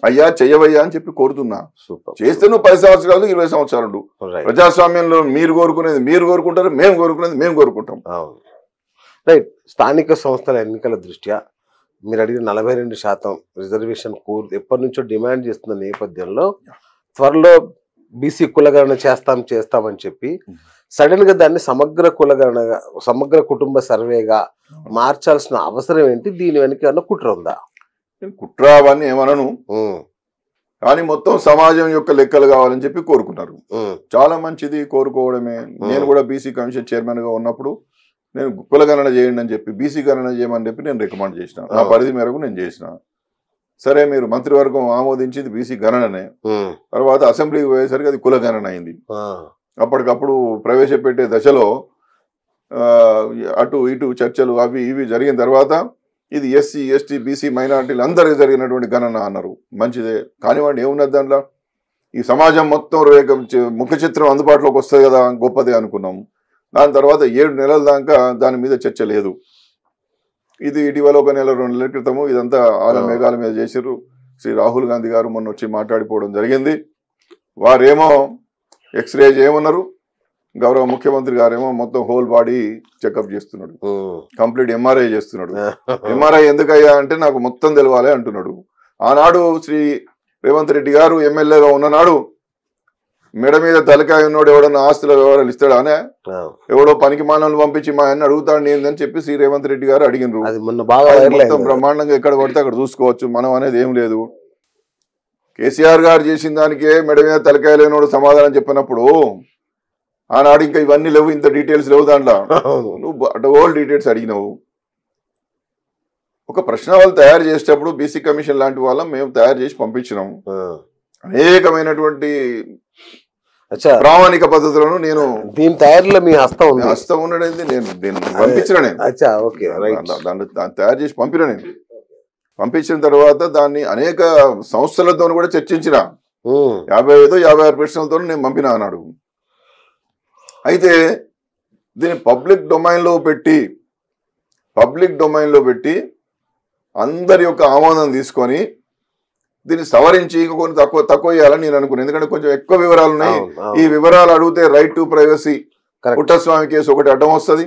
అయ్యా, చెయ్యవయ్యా అని చెప్పి కోరుతున్నా. చేస్తే నువ్వు 10 సంవత్సరాలు 20 సంవత్సరాలు ప్రజాస్వామ్యంలో మీరు కోరుకునేది మీరు కోరుకుంటారు, మేము కోరుకునేది మేము కోరుకుంటాం. రైట్. స్థానిక సంస్థల ఎన్నికల దృష్ట్యా మీరు అడిగిన 42% రిజర్వేషన్ ఎప్పటి నుంచో డిమాండ్ చేస్తున్న నేపథ్యంలో త్వరలో బీసీ కులగణన చేస్తామని చెప్పి సడన్ గా దాన్ని సమగ్ర కుటుంబ సర్వేగా మార్చాల్సిన అవసరం ఏంటి? దీని వెనక ఏమన్నా కుట్ర ఉందా? కుట్ర అవన్నీ ఏమనను, కానీ మొత్తం సమాజం యొక్క లెక్కలు కావాలని చెప్పి కోరుకున్నారు. చాలా మంచిది, కోరుకోవడమే. నేను కూడా బీసీ కమిషన్ చైర్మన్ గా ఉన్నప్పుడు నేను కులగణన చేయండి అని చెప్పి, బీసీ గణన చేయమని చెప్పి నేను రికమెండ్ చేసిన. నా పరిధి మేరకు నేను చేసిన. సరే, మీరు మంత్రివర్గం ఆమోదించింది బీసీ గణననే. తర్వాత అసెంబ్లీకి పోయేసరికి అది కులగణన అయింది. అప్పటికప్పుడు ప్రవేశపెట్టే దశలో అటు ఇటు చర్చలు అవి ఇవి జరిగిన తర్వాత ఇది ఎస్సీ ఎస్టీ బీసీ మైనారిటీలు అందరికీ జరిగినటువంటి గణన అన్నారు. మంచిదే, కానివ్వండి, ఏమున్నది దాంట్లో. ఈ సమాజం మొత్తం ముఖ చిత్రం అందుబాటులోకి వస్తుంది కదా, గొప్పదే అనుకున్నాం. దాని తర్వాత 7 నెలల దాకా దాని మీద చర్చ లేదు. ఇది ఇటీవల 1 నెల 2 నెలల క్రితము ఇదంతా ఆల మేఘాల మీద చేసిర్రు. శ్రీ రాహుల్ గాంధీ గారు మొన్న వచ్చి మాట్లాడిపోవడం జరిగింది. వారేమో ఎక్స్రే చేయమన్నారు, గౌరవ ముఖ్యమంత్రి గారేమో మొత్తం హోల్ బాడీ చెకప్ చేస్తున్నాడు, కంప్లీట్ ఎంఆర్ఐ చేస్తున్నాడు. ఎంఆర్ఐ ఎందుకయ్యా అంటే నాకు మొత్తం తెలవాలి అంటున్నాడు. ఆనాడు శ్రీ రేవంత్ రెడ్డి గారు ఎమ్మెల్యేగా ఉన్ననాడు మెడ మీద తలకాయ ఉన్నోడు ఎవడన్నా ఆస్తుల వివరాలు ఇస్తాడా అనే, ఎవడో పనికి మానవులు పంపించి మా అన్న అడుగుతాడు ఏందని చెప్పి శ్రీ రేవంత్ రెడ్డి గారు అడిగినారు. మొత్తం బ్రహ్మాండంగా ఎక్కడ పడితే అక్కడ చూసుకోవచ్చు, మనం అనేది ఏం లేదు. కేసీఆర్ గారు చేసిన దానికే మెడ మీద తలకాయ లేనోడు సమాధానం చెప్పినప్పుడు ఆనాడు ఇంకా ఇవన్నీ లేవు, ఇంత డీటెయిల్స్ లేవు దాంట్లో. నువ్వు ఓల్డ్ డీటెయిల్స్ అడిగినావు. ఒక ప్రశ్నావళి తయారు చేసేటప్పుడు బీసీ కమిషన్ లాంటి వాళ్ళం మేము తయారు చేసి పంపించినాము. అనేకమైనటువంటి ప్రామాణిక పద్ధతులను నేను దీని తయారీలో మీ హస్తం ఉండేది నేను పంపించిన. దాన్ని తయారు చేసి పంపించిన తర్వాత దాన్ని అనేక సంస్థలతో కూడా చర్చించిన. 55-56 ప్రశ్నలతో నేను పంపిన అన్నాడు. అయితే దీన్ని పబ్లిక్ డొమైన్లో పెట్టి అందరి యొక్క ఆమోదం తీసుకొని దీన్ని సవరించి కొన్ని తక్కువ చేయాలని నేను అనుకున్నాను. ఎందుకంటే కొంచెం ఎక్కువ వివరాలు ఉన్నాయి. ఈ వివరాలు అడిగితే right to privacy Puttaswamy case ఒకటి అడ్డం వస్తుంది,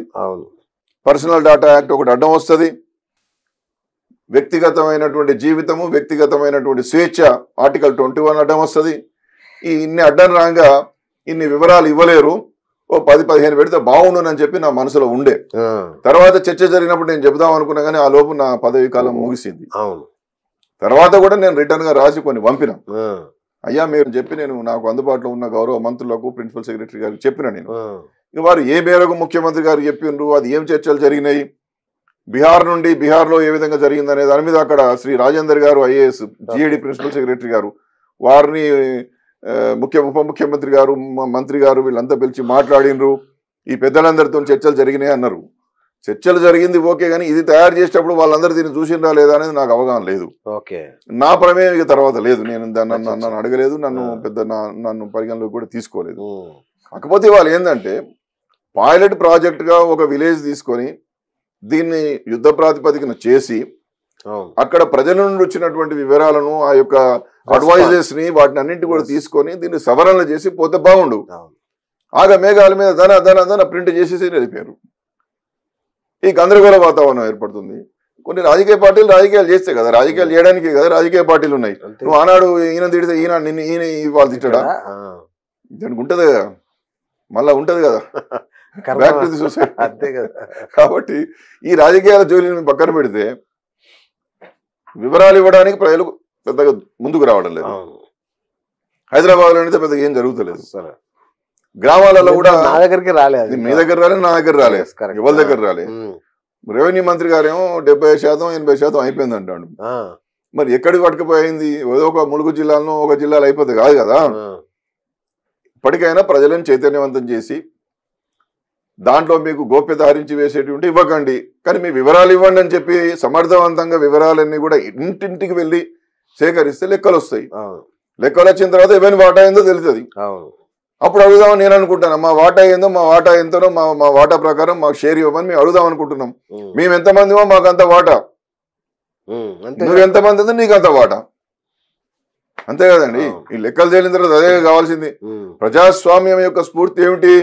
పర్సనల్ డేటా యాక్ట్ ఒకటి అడ్డం వస్తుంది, వ్యక్తిగతమైనటువంటి జీవితము వ్యక్తిగతమైనటువంటి స్వేచ్ఛ ఆర్టికల్ 21 అడ్డం వస్తుంది. ఈ ఇన్ని అడ్డం రాగా ఇన్ని వివరాలు ఇవ్వలేరు, ఓ 10-15 పెడితే బాగుండునని చెప్పి నా మనసులో ఉండే. తర్వాత చర్చ జరిగినప్పుడు నేను చెబుదాం అనుకున్నా కానీ ఆ లోపు నా పదవి కాలం ముగిసింది. తర్వాత కూడా నేను రిటర్న్ గా రాసి కొన్ని పంపిన. అయ్యా మీరు చెప్పి నేను నాకు అందుబాటులో ఉన్న గౌరవ మంత్రులకు ప్రిన్సిపల్ సెక్రటరీ గారికి చెప్పిన. నేను ఇక వారు ఏ మేరకు ముఖ్యమంత్రి గారు చెప్పిండ్రు, అది ఏం చర్చలు జరిగినాయి, బీహార్లో ఏ విధంగా జరిగిందనే దాని మీద అక్కడ శ్రీ రాజేందర్ గారు ఐఏఎస్ జిఏడి ప్రిన్సిపల్ సెక్రటరీ గారు వారిని ఉప ముఖ్యమంత్రి గారు మంత్రి గారు వీళ్ళంతా పిలిచి మాట్లాడినరు. ఈ పెద్దలందరితో చర్చలు జరిగినాయి అన్నారు. చర్చలు జరిగింది ఓకే, కానీ ఇది తయారు చేసేటప్పుడు వాళ్ళందరూ దీన్ని చూసిండ్రా లేదా అనేది నాకు అవగాహన లేదు. నా ప్రమేయం ఇక తర్వాత లేదు. నేను నన్ను అడగలేదు, నన్ను పరిగణలోకి కూడా తీసుకోలేదు. కాకపోతే వాళ్ళు ఏంటంటే పైలట్ ప్రాజెక్ట్ గా ఒక విలేజ్ తీసుకొని దీన్ని యుద్ధ ప్రాతిపదికన చేసి అక్కడ ప్రజల నుండి వచ్చినటువంటి వివరాలను ఆ యొక్క అడ్వైజర్స్ ని వాటిని అన్నింటి కూడా తీసుకొని దీన్ని సవరణలు చేసి పోతే బాగుండు. ఆగా మేఘాల మీద ధన ప్రింట్ చేసేసి వెళ్ళిపోయారు. ఈ గందరగోళ వాతావరణం ఏర్పడుతుంది. కొన్ని రాజకీయ పార్టీలు రాజకీయాలు చేస్తే కదా, రాజకీయాలు చేయడానికి కదా రాజకీయ పార్టీలు ఉన్నాయి. నువ్వు ఆనాడు ఈయన తిడితే ఈయన వాళ్ళు తిట్టడా? దానికి ఉంటది కదా, మళ్ళా ఉంటది కదా. Back to the society. అంతే కదా. కాబట్టి ఈ రాజకీయాల జోలిని పక్కన పెడితే వివరాలు ఇవ్వడానికి ప్రజలు పెద్దగా ముందుకు రావడం లేదు. హైదరాబాద్ లో అయితే పెద్దగా ఏం జరుగుతలేదు. గ్రామాలలో కూడా నా దగ్గరికి రాలేదు, మీ దగ్గర రాలేదు, నా దగ్గర రాలేదు, ఎవరి దగ్గర రాలేదు. రెవెన్యూ మంత్రి గారేమో 70% 80% అయిపోయింది అంటాడు. మరి ఎక్కడికి పట్టుకుపోయింది? ఏదో ఒక ములుగు జిల్లాలో ఒక జిల్లాలో అయిపోతుంది కాదు కదా. ఇప్పటికైనా ప్రజలను చైతన్యవంతం చేసి దాంట్లో మీకు గోప్యత హరించి వేసేటువంటి ఇవ్వకండి, కానీ మీ వివరాలు ఇవ్వండి అని చెప్పి సమర్థవంతంగా వివరాలన్నీ కూడా ఇంటింటికి వెళ్ళి సేకరిస్తే లెక్కలు వస్తాయి. లెక్కలు వచ్చిన తర్వాత ఎవరి వాటా ఏందో తెలుస్తుంది. అప్పుడు అడుగుదామని నేను అనుకుంటాను. మా వాటా ఏందో, మా వాటా ఎంతనో, మా వాటా ప్రకారం మాకు షేర్ ఇవ్వమని మేము అడుగుదాం అనుకుంటున్నాం. మేము ఎంతమందిమో మాకు అంత వాటా, నువ్వు ఎంతమంది ఉందో నీకు అంత వాటా, అంతే కదండి. ఈ లెక్కలు తేలిన తర్వాత అదే కావాల్సింది. ప్రజాస్వామ్యం యొక్క స్ఫూర్తి ఏమిటి?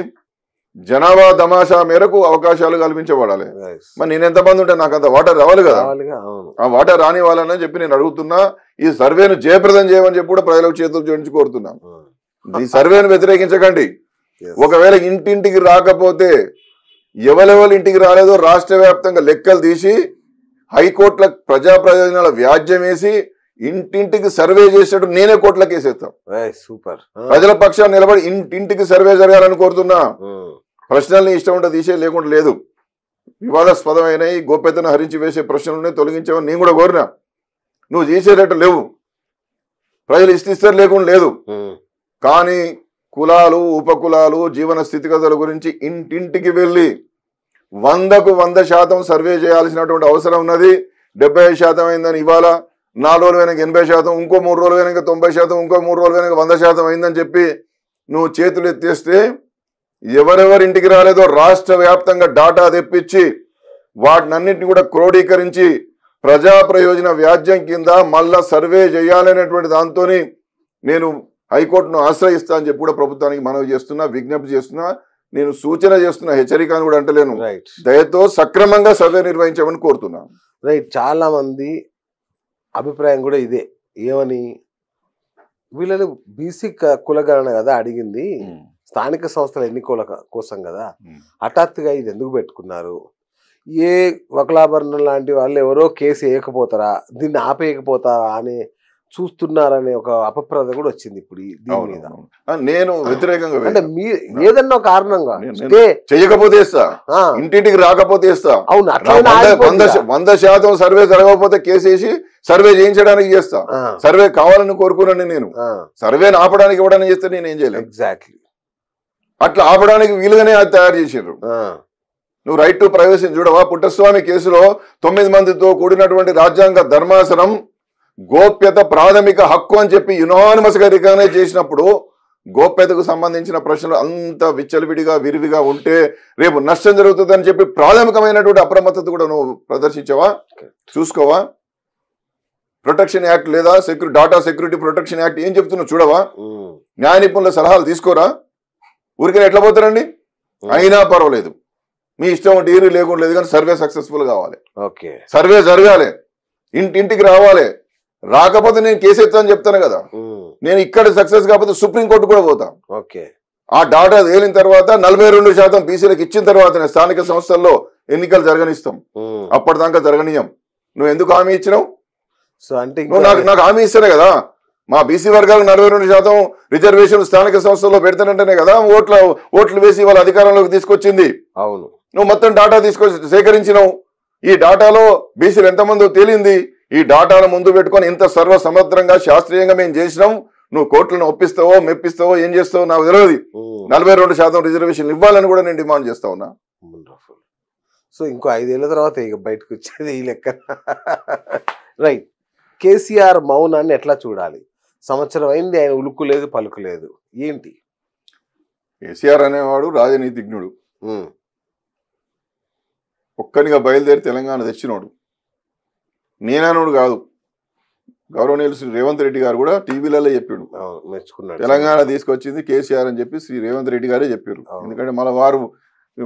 జనాభా తమాషా మేరకు అవకాశాలు కల్పించబడాలి. మరి నేను ఎంతమంది ఉంటే నాకు అంత వాటా రావాలి కదా. ఆ వాటా రాని వాళ్ళని చెప్పి నేను అడుగుతున్నా. ఈ సర్వేను జయప్రదం చేయమని చెప్పి కూడా ప్రజలకు చేతులు జోడించి కోరుతున్నాను. ఈ సర్వేను వ్యతిరేకించకండి. ఒకవేళ ఇంటింటికి రాకపోతే ఎవరెవరు ఇంటికి రాలేదో రాష్ట్ర వ్యాప్తంగా లెక్కలు తీసి హైకోర్టుల ప్రజా ప్రయోజనాల వ్యాజ్యం వేసి ఇంటింటికి సర్వే చేసినట్టు నేనే కోర్టులకు వేసేస్తాం. సూపర్. ప్రజల పక్షాన్ని నిలబడి ఇంటింటికి సర్వే జరగాలని కోరుతున్నా. ప్రశ్నల్ని ఇష్టం ఉంటే తీసే, లేకుండా లేదు. వివాదాస్పదమైనవి, గోప్యతను హరించి వేసే ప్రశ్నలనే తొలగించామని నేను కూడా కోరినా. నువ్వు చేసేటట్టు లేవు. ప్రజలు ఇస్తారు లేకుండా లేదు. కానీ కులాలు, ఉపకులాలు, జీవన స్థితిగతుల గురించి ఇంటింటికి వెళ్ళి 100కు 100% సర్వే చేయాల్సినటువంటి అవసరం ఉన్నది. 75% అయిందని ఇవాళ 4 రోజులు వెనక 80%, ఇంకో 3 రోజులు వెనక 90%, ఇంకో 3 రోజులు వెనక 100% అయిందని చెప్పి నువ్వు చేతులు ఎత్తేస్తే ఎవరెవరి ఇంటికి రాలేదో రాష్ట్ర వ్యాప్తంగా డాటా తెప్పించి వాటినన్నింటినీ కూడా క్రోడీకరించి ప్రజా ప్రయోజన వ్యాజ్యం కింద మళ్ళా సర్వే చేయాలనేటువంటి దాంతో నేను హైకోర్టును ఆశ్రయిస్తా అని చెప్పి కూడా ప్రభుత్వానికి మనవి చేస్తున్నా, విజ్ఞప్తి చేస్తున్నా. నేను సూచన చేస్తున్నా, హెచ్చరిక అని కూడా అంటలేను. దయతో సక్రమంగా సర్వే నిర్వహించమని కోరుతున్నా. రైట్. చాలా మంది అభిప్రాయం కూడా ఇదే. ఏమని, వీళ్ళని బీసీ కులగణన కదా అడిగింది, స్థానిక సంస్థల ఎన్నికల కోసం కదా, హఠాత్తుగా ఇది ఎందుకు పెట్టుకున్నారు? ఏ వకలాభరణం లాంటి వాళ్ళు ఎవరో కేసు వేయకపోతారా, దీన్ని ఆపేయకపోతారా అని చూస్తున్నారనే ఒక అపప్రద కూడా వచ్చింది ఇప్పుడు దీని మీద. నేను వ్యతిరేకంగా, అంటే మీరు ఏదన్నా కారణంగా చేయకపోతే ఇంటింటికి రాకపోతే అవును 100% సర్వే జరగకపోతే కేసు వేసి సర్వే చేయించడానికి చేస్తా. సర్వే కావాలని కోరుకున్నాను నేను. సర్వేని ఆపడానికి ఇవ్వడానికి చేస్తే నేను ఏం చేయలేదు. ఎగ్జాక్ట్లీ. అట్లా ఆపడానికి వీలుగానే అది తయారు చేసారు. నువ్వు రైట్ టు ప్రైవసీ చూడవా? పుట్టస్వామి కేసులో 9 మందితో కూడినటువంటి రాజ్యాంగ ధర్మాసనం గోప్యత ప్రాథమిక హక్కు అని చెప్పి యునానిమస్ గా రికగ్నైజ్ చేసినప్పుడు గోప్యతకు సంబంధించిన ప్రశ్నలు అంత విచ్చలవిడిగా విరివిగా ఉంటే రేపు నష్టం జరుగుతుందని చెప్పి ప్రాథమికమైనటువంటి అప్రమత్తత కూడా నువ్వు ప్రదర్శించావా? చూసుకోవా? ప్రొటెక్షన్ యాక్ట్ లేదా డాటా సెక్యూరిటీ ప్రొటెక్షన్ యాక్ట్ ఏం చెప్తున్నావు చూడవా? న్యాయ నిపుణుల సలహాలు తీసుకోరా? ఊరికే ఎట్లా పోతారండి? అయినా పర్వాలేదు, మీ ఇష్టం డీరీ లేకుండా లేదు, కానీ సర్వే సక్సెస్ఫుల్ కావాలి. సర్వే జరగాలి, ఇంటింటికి రావాలి. రాకపోతే నేను కేసు ఎత్తానని చెప్తాను కదా. నేను ఇక్కడ సక్సెస్ కాకపోతే సుప్రీంకోర్టు కూడా పోతా. ఆ డాటా తేలిన తర్వాత 42% బీసీలకు ఇచ్చిన తర్వాత స్థానిక సంస్థల్లో ఎన్నికలు జరగనిస్తాం. అప్పటిదాకా జరగనీయం. నువ్వు ఎందుకు హామీ ఇచ్చినావు? నాకు హామీ ఇస్తేనే కదా మా బీసీ వర్గాలకు 42% రిజర్వేషన్ స్థానిక సంస్థల్లో పెడతానంటేనే కదా ఓట్లు వేసి వాళ్ళ అధికారంలోకి తీసుకొచ్చింది. అవును, నువ్వు మొత్తం డాటా తీసుకొచ్చి సేకరించినావు. ఈ డాటాలో బీసీలు ఎంతమందో తేలింది. ఈ డాటాను ముందు పెట్టుకొని ఇంత సర్వసమగ్రంగా శాస్త్రీయంగా మేము చేసినాం. నువ్వు కోర్టులను ఒప్పిస్తావో మెప్పిస్తావో ఏం చేస్తావో నాకు తెలియదు. 42% రిజర్వేషన్ ఇవ్వాలని కూడా నేను డిమాండ్ చేస్తా ఉన్నా. సో ఇంకో 5 ఏళ్ల తర్వాత ఇక బయటకు వచ్చేది ఈ లెక్క. రైట్. కేసీఆర్ మౌనాన్ని ఎట్లా చూడాలి? సంవత్సరం అయింది, ఆయన ఉలుక్కు లేదు పలుకు లేదు, ఏంటి? కేసీఆర్ అనేవాడు రాజనీతిజ్ఞుడు. ఒక్కనిగా బయలుదేరి తెలంగాణ తెచ్చినోడు. నేనోడు కాదు. గౌరవనీయులు శ్రీ రేవంత్ రెడ్డి గారు కూడా టీవీలలో చెప్పాడు, మెచ్చుకున్నాడు. తెలంగాణ తీసుకొచ్చింది కేసీఆర్ అని చెప్పి శ్రీ రేవంత్ రెడ్డి గారే చెప్పారు. ఎందుకంటే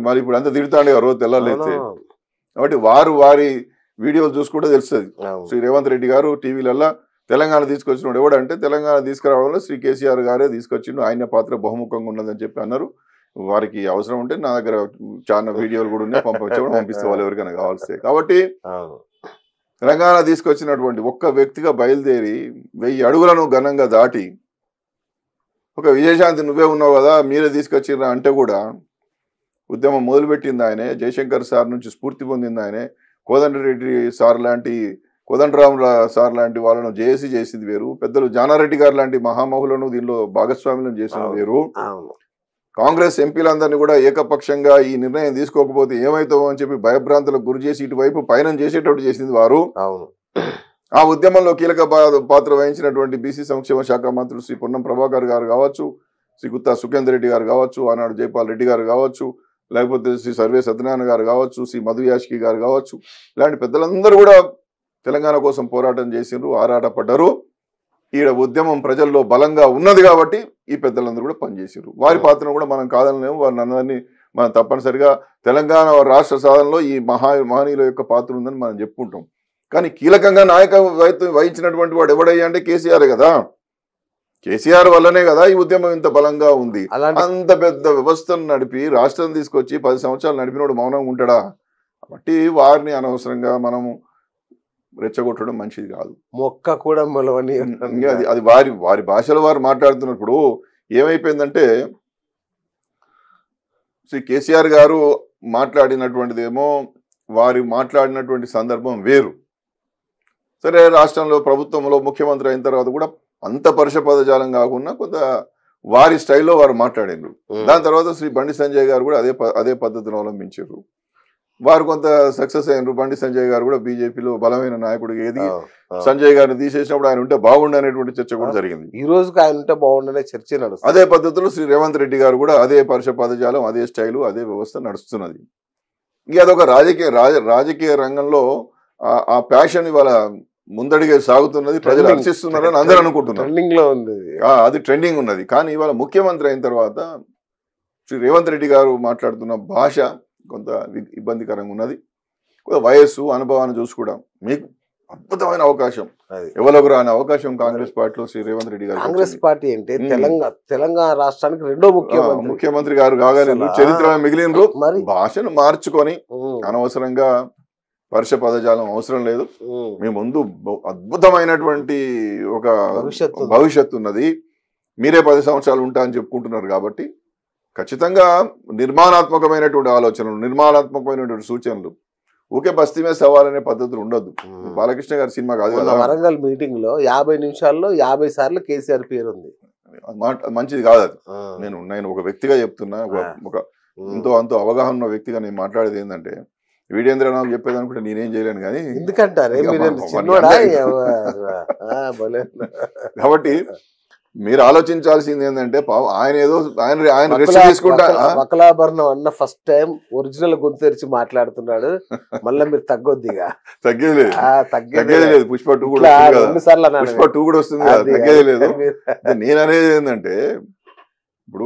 మరి ఇప్పుడు అంతా తిడతాండే రోజు తెల్లలేస్తే. కాబట్టి వారి వీడియోలు చూసుకుంటే తెలుస్తుంది. శ్రీ రేవంత్ రెడ్డి గారు టీవీలలో తెలంగాణ తీసుకొచ్చినోడు ఎవడంటే తెలంగాణ తీసుకురావడంలో శ్రీ కేసీఆర్ గారే తీసుకొచ్చిండు, ఆయన పాత్ర బహుముఖంగా ఉన్నదని చెప్పి అన్నారు. వారికి అవసరం ఉంటే నా దగ్గర చాలా వీడియోలు కూడా ఉన్నాయి, పంపిస్తే వాళ్ళు ఎవరికైనా కావాల్సి. కాబట్టి తెలంగాణ తీసుకొచ్చినటువంటి ఒక్క వ్యక్తిగా బయలుదేరి 1000 అడుగులను ఘనంగా దాటి ఒక విజయశాంతి నువ్వే ఉన్నావు కదా మీరే తీసుకొచ్చిర్రా అంటే కూడా ఉద్యమం మొదలుపెట్టింది ఆయనే, జయశంకర్ సార్ నుంచి స్ఫూర్తి పొందింది ఆయనే, కోదండరెడ్డి సార్ లాంటి కోదండరామ్ సార్ లాంటి వాళ్ళను జేఏసీ చేసింది వేరు, పెద్దలు జానారెడ్డి గారు లాంటి మహామహులను దీనిలో భాగస్వామ్యం చేసింది వేరు. కాంగ్రెస్ ఎంపీలందరినీ కూడా ఏకపక్షంగా ఈ నిర్ణయం తీసుకోకపోతే ఏమైతామో అని చెప్పి భయభ్రాంతులకు గురి చేసి ఇటువైపు పయనం చేసేటట్టు చేసింది వారు. ఆ ఉద్యమంలో కీలక పాత్ర వహించినటువంటి బీసీ సంక్షేమ శాఖ మంత్రులు శ్రీ పొన్నం ప్రభాకర్ గారు కావచ్చు, శ్రీ గుత్తా సుఖేందర్ రెడ్డి గారు కావచ్చు, ఆనాడు జైపాల్ రెడ్డి గారు కావచ్చు, లేకపోతే శ్రీ సర్వే సత్యనారాయణ గారు కావచ్చు, శ్రీ మధు యాష్కి గారు కావచ్చు, ఇలాంటి పెద్దలందరూ కూడా తెలంగాణ కోసం పోరాటం చేసిండ్రు, ఆరాటపడ్డారు. ఈడ ఉద్యమం ప్రజల్లో బలంగా ఉన్నది కాబట్టి ఈ పెద్దలందరూ కూడా పనిచేసారు. వారి పాత్రను కూడా మనం కాదనలేము, వారిని అందరినీ మనం తప్పనిసరిగా తెలంగాణ రాష్ట్ర సాధనలో ఈ మహనీయుల యొక్క పాత్ర ఉందని మనం చెప్పుకుంటాం. కానీ కీలకంగా నాయకత్వం వహించినటువంటి వాడు ఎవడయ్యా అంటే కేసీఆర్ కదా. కేసీఆర్ వల్లనే కదా ఈ ఉద్యమం ఇంత బలంగా ఉంది. అంత పెద్ద వ్యవస్థను నడిపి రాష్ట్రం తీసుకొచ్చి 10 సంవత్సరాలు నడిపినోడు మౌనంగా ఉంటాడా? కాబట్టి వారిని అనవసరంగా మనము రెచ్చగొట్టడం మంచిది కాదు. మొక్క కూడా మొలవని అది వారి భాషలో వారు మాట్లాడుతున్నప్పుడు ఏమైపోయిందంటే శ్రీ కేసీఆర్ గారు మాట్లాడినటువంటిదేమో వారి మాట్లాడినటువంటి సందర్భం వేరు. సరే, రాష్ట్రంలో ప్రభుత్వంలో ముఖ్యమంత్రి అయిన తర్వాత కూడా అంత పరుష పదజాలం కాకుండా కొంత వారి స్టైల్లో వారు మాట్లాడారు. దాని తర్వాత శ్రీ బండి సంజయ్ గారు కూడా అదే పద్ధతిని అవలంబించారు. వారు కొంత సక్సెస్ అయ్యారు. బండి సంజయ్ గారు కూడా బీజేపీలో బలమైన నాయకుడు ఎదిగి సంజయ్ గారిని తీసేసినప్పుడు ఆయన ఉంటే బాగుండనేటువంటి చర్చ కూడా జరిగింది. ఈ రోజుకి ఆయన ఉంటే బాగుండనే చర్చ నడుస్తుంది. అదే పద్ధతిలో శ్రీ రేవంత్ రెడ్డి గారు కూడా అదే పరుష పదజాలం, అదే స్టైలు, అదే వ్యవస్థ నడుస్తున్నది. ఇక అదొక రాజకీయ రంగంలో ఆ ప్యాషన్ ఇవాళ ముందడిగే సాగుతున్నది, ప్రజలు హర్షిస్తున్నారని అందరూ అనుకుంటున్నారు. అది ట్రెండింగ్ ఉన్నది. కానీ ఇవాళ ముఖ్యమంత్రి అయిన తర్వాత శ్రీ రేవంత్ రెడ్డి గారు మాట్లాడుతున్న భాష కొంత ఇబ్బందికరంగా ఉన్నది. కొంత వయస్సు, అనుభవాన్ని చూసి కూడా మీకు అద్భుతమైన అవకాశం, ఎవరికి రాని అవకాశం కాంగ్రెస్ పార్టీలో శ్రీ రేవంత్ రెడ్డి గారు. కాంగ్రెస్ పార్టీ అంటే తెలంగాణ రాష్ట్రానికి రెండో ముఖ్యమంత్రి గారు కాగలిగిన చరిత్ర మిగిలినరు. భాషను మార్చుకొని అనవసరంగా పరుష పదజాలం అవసరం లేదు. మీ ముందు అద్భుతమైనటువంటి ఒక భవిష్యత్తు ఉన్నది. మీరే 10 సంవత్సరాలు ఉంటా అని చెప్పుకుంటున్నారు కాబట్టి ఖచ్చితంగా నిర్మాణాత్మకమైనటువంటి ఆలోచనలు, నిర్మాణాత్మకమైనటువంటి సూచనలు, ఊకే బస్తీ మీద సవాలనే పద్ధతులు ఉండొద్దు. బాలకృష్ణ గారి సినిమా కాదు కదా. వరంగల్ మీటింగ్ లో 50 నిమిషాల్లో 50 సార్లు కేసీఆర్ పేరు ఉంది. మంచిది కాదు అది. నేను ఒక వ్యక్తిగా చెప్తున్నా, ఒక అంతో అవగాహన ఉన్న వ్యక్తిగా నేను మాట్లాడేది ఏంటంటే, వీడేంద్ర నాకు చెప్పేది అనుకుంటే నేనేం చేయలేను. కానీ ఎందుకంటారే కాబట్టి మీరు ఆలోచించాల్సింది ఏంటంటే, ఆయన ఏదో ఆయన రెస్ట్ తీసుకుంటా వకలాభరణం అన్న ఫస్ట్ టైం ఒరిజినల్ గొంతు తెరిచి మాట్లాడుతున్నాడు. మళ్ళీ మీరు తగ్గొద్దిగా. తగ్గేది లేదు. పుష్ప 2 కూడా వస్తుంది కదా, తగ్గేది లేదు. నేను అనేది ఏంటంటే, ఇప్పుడు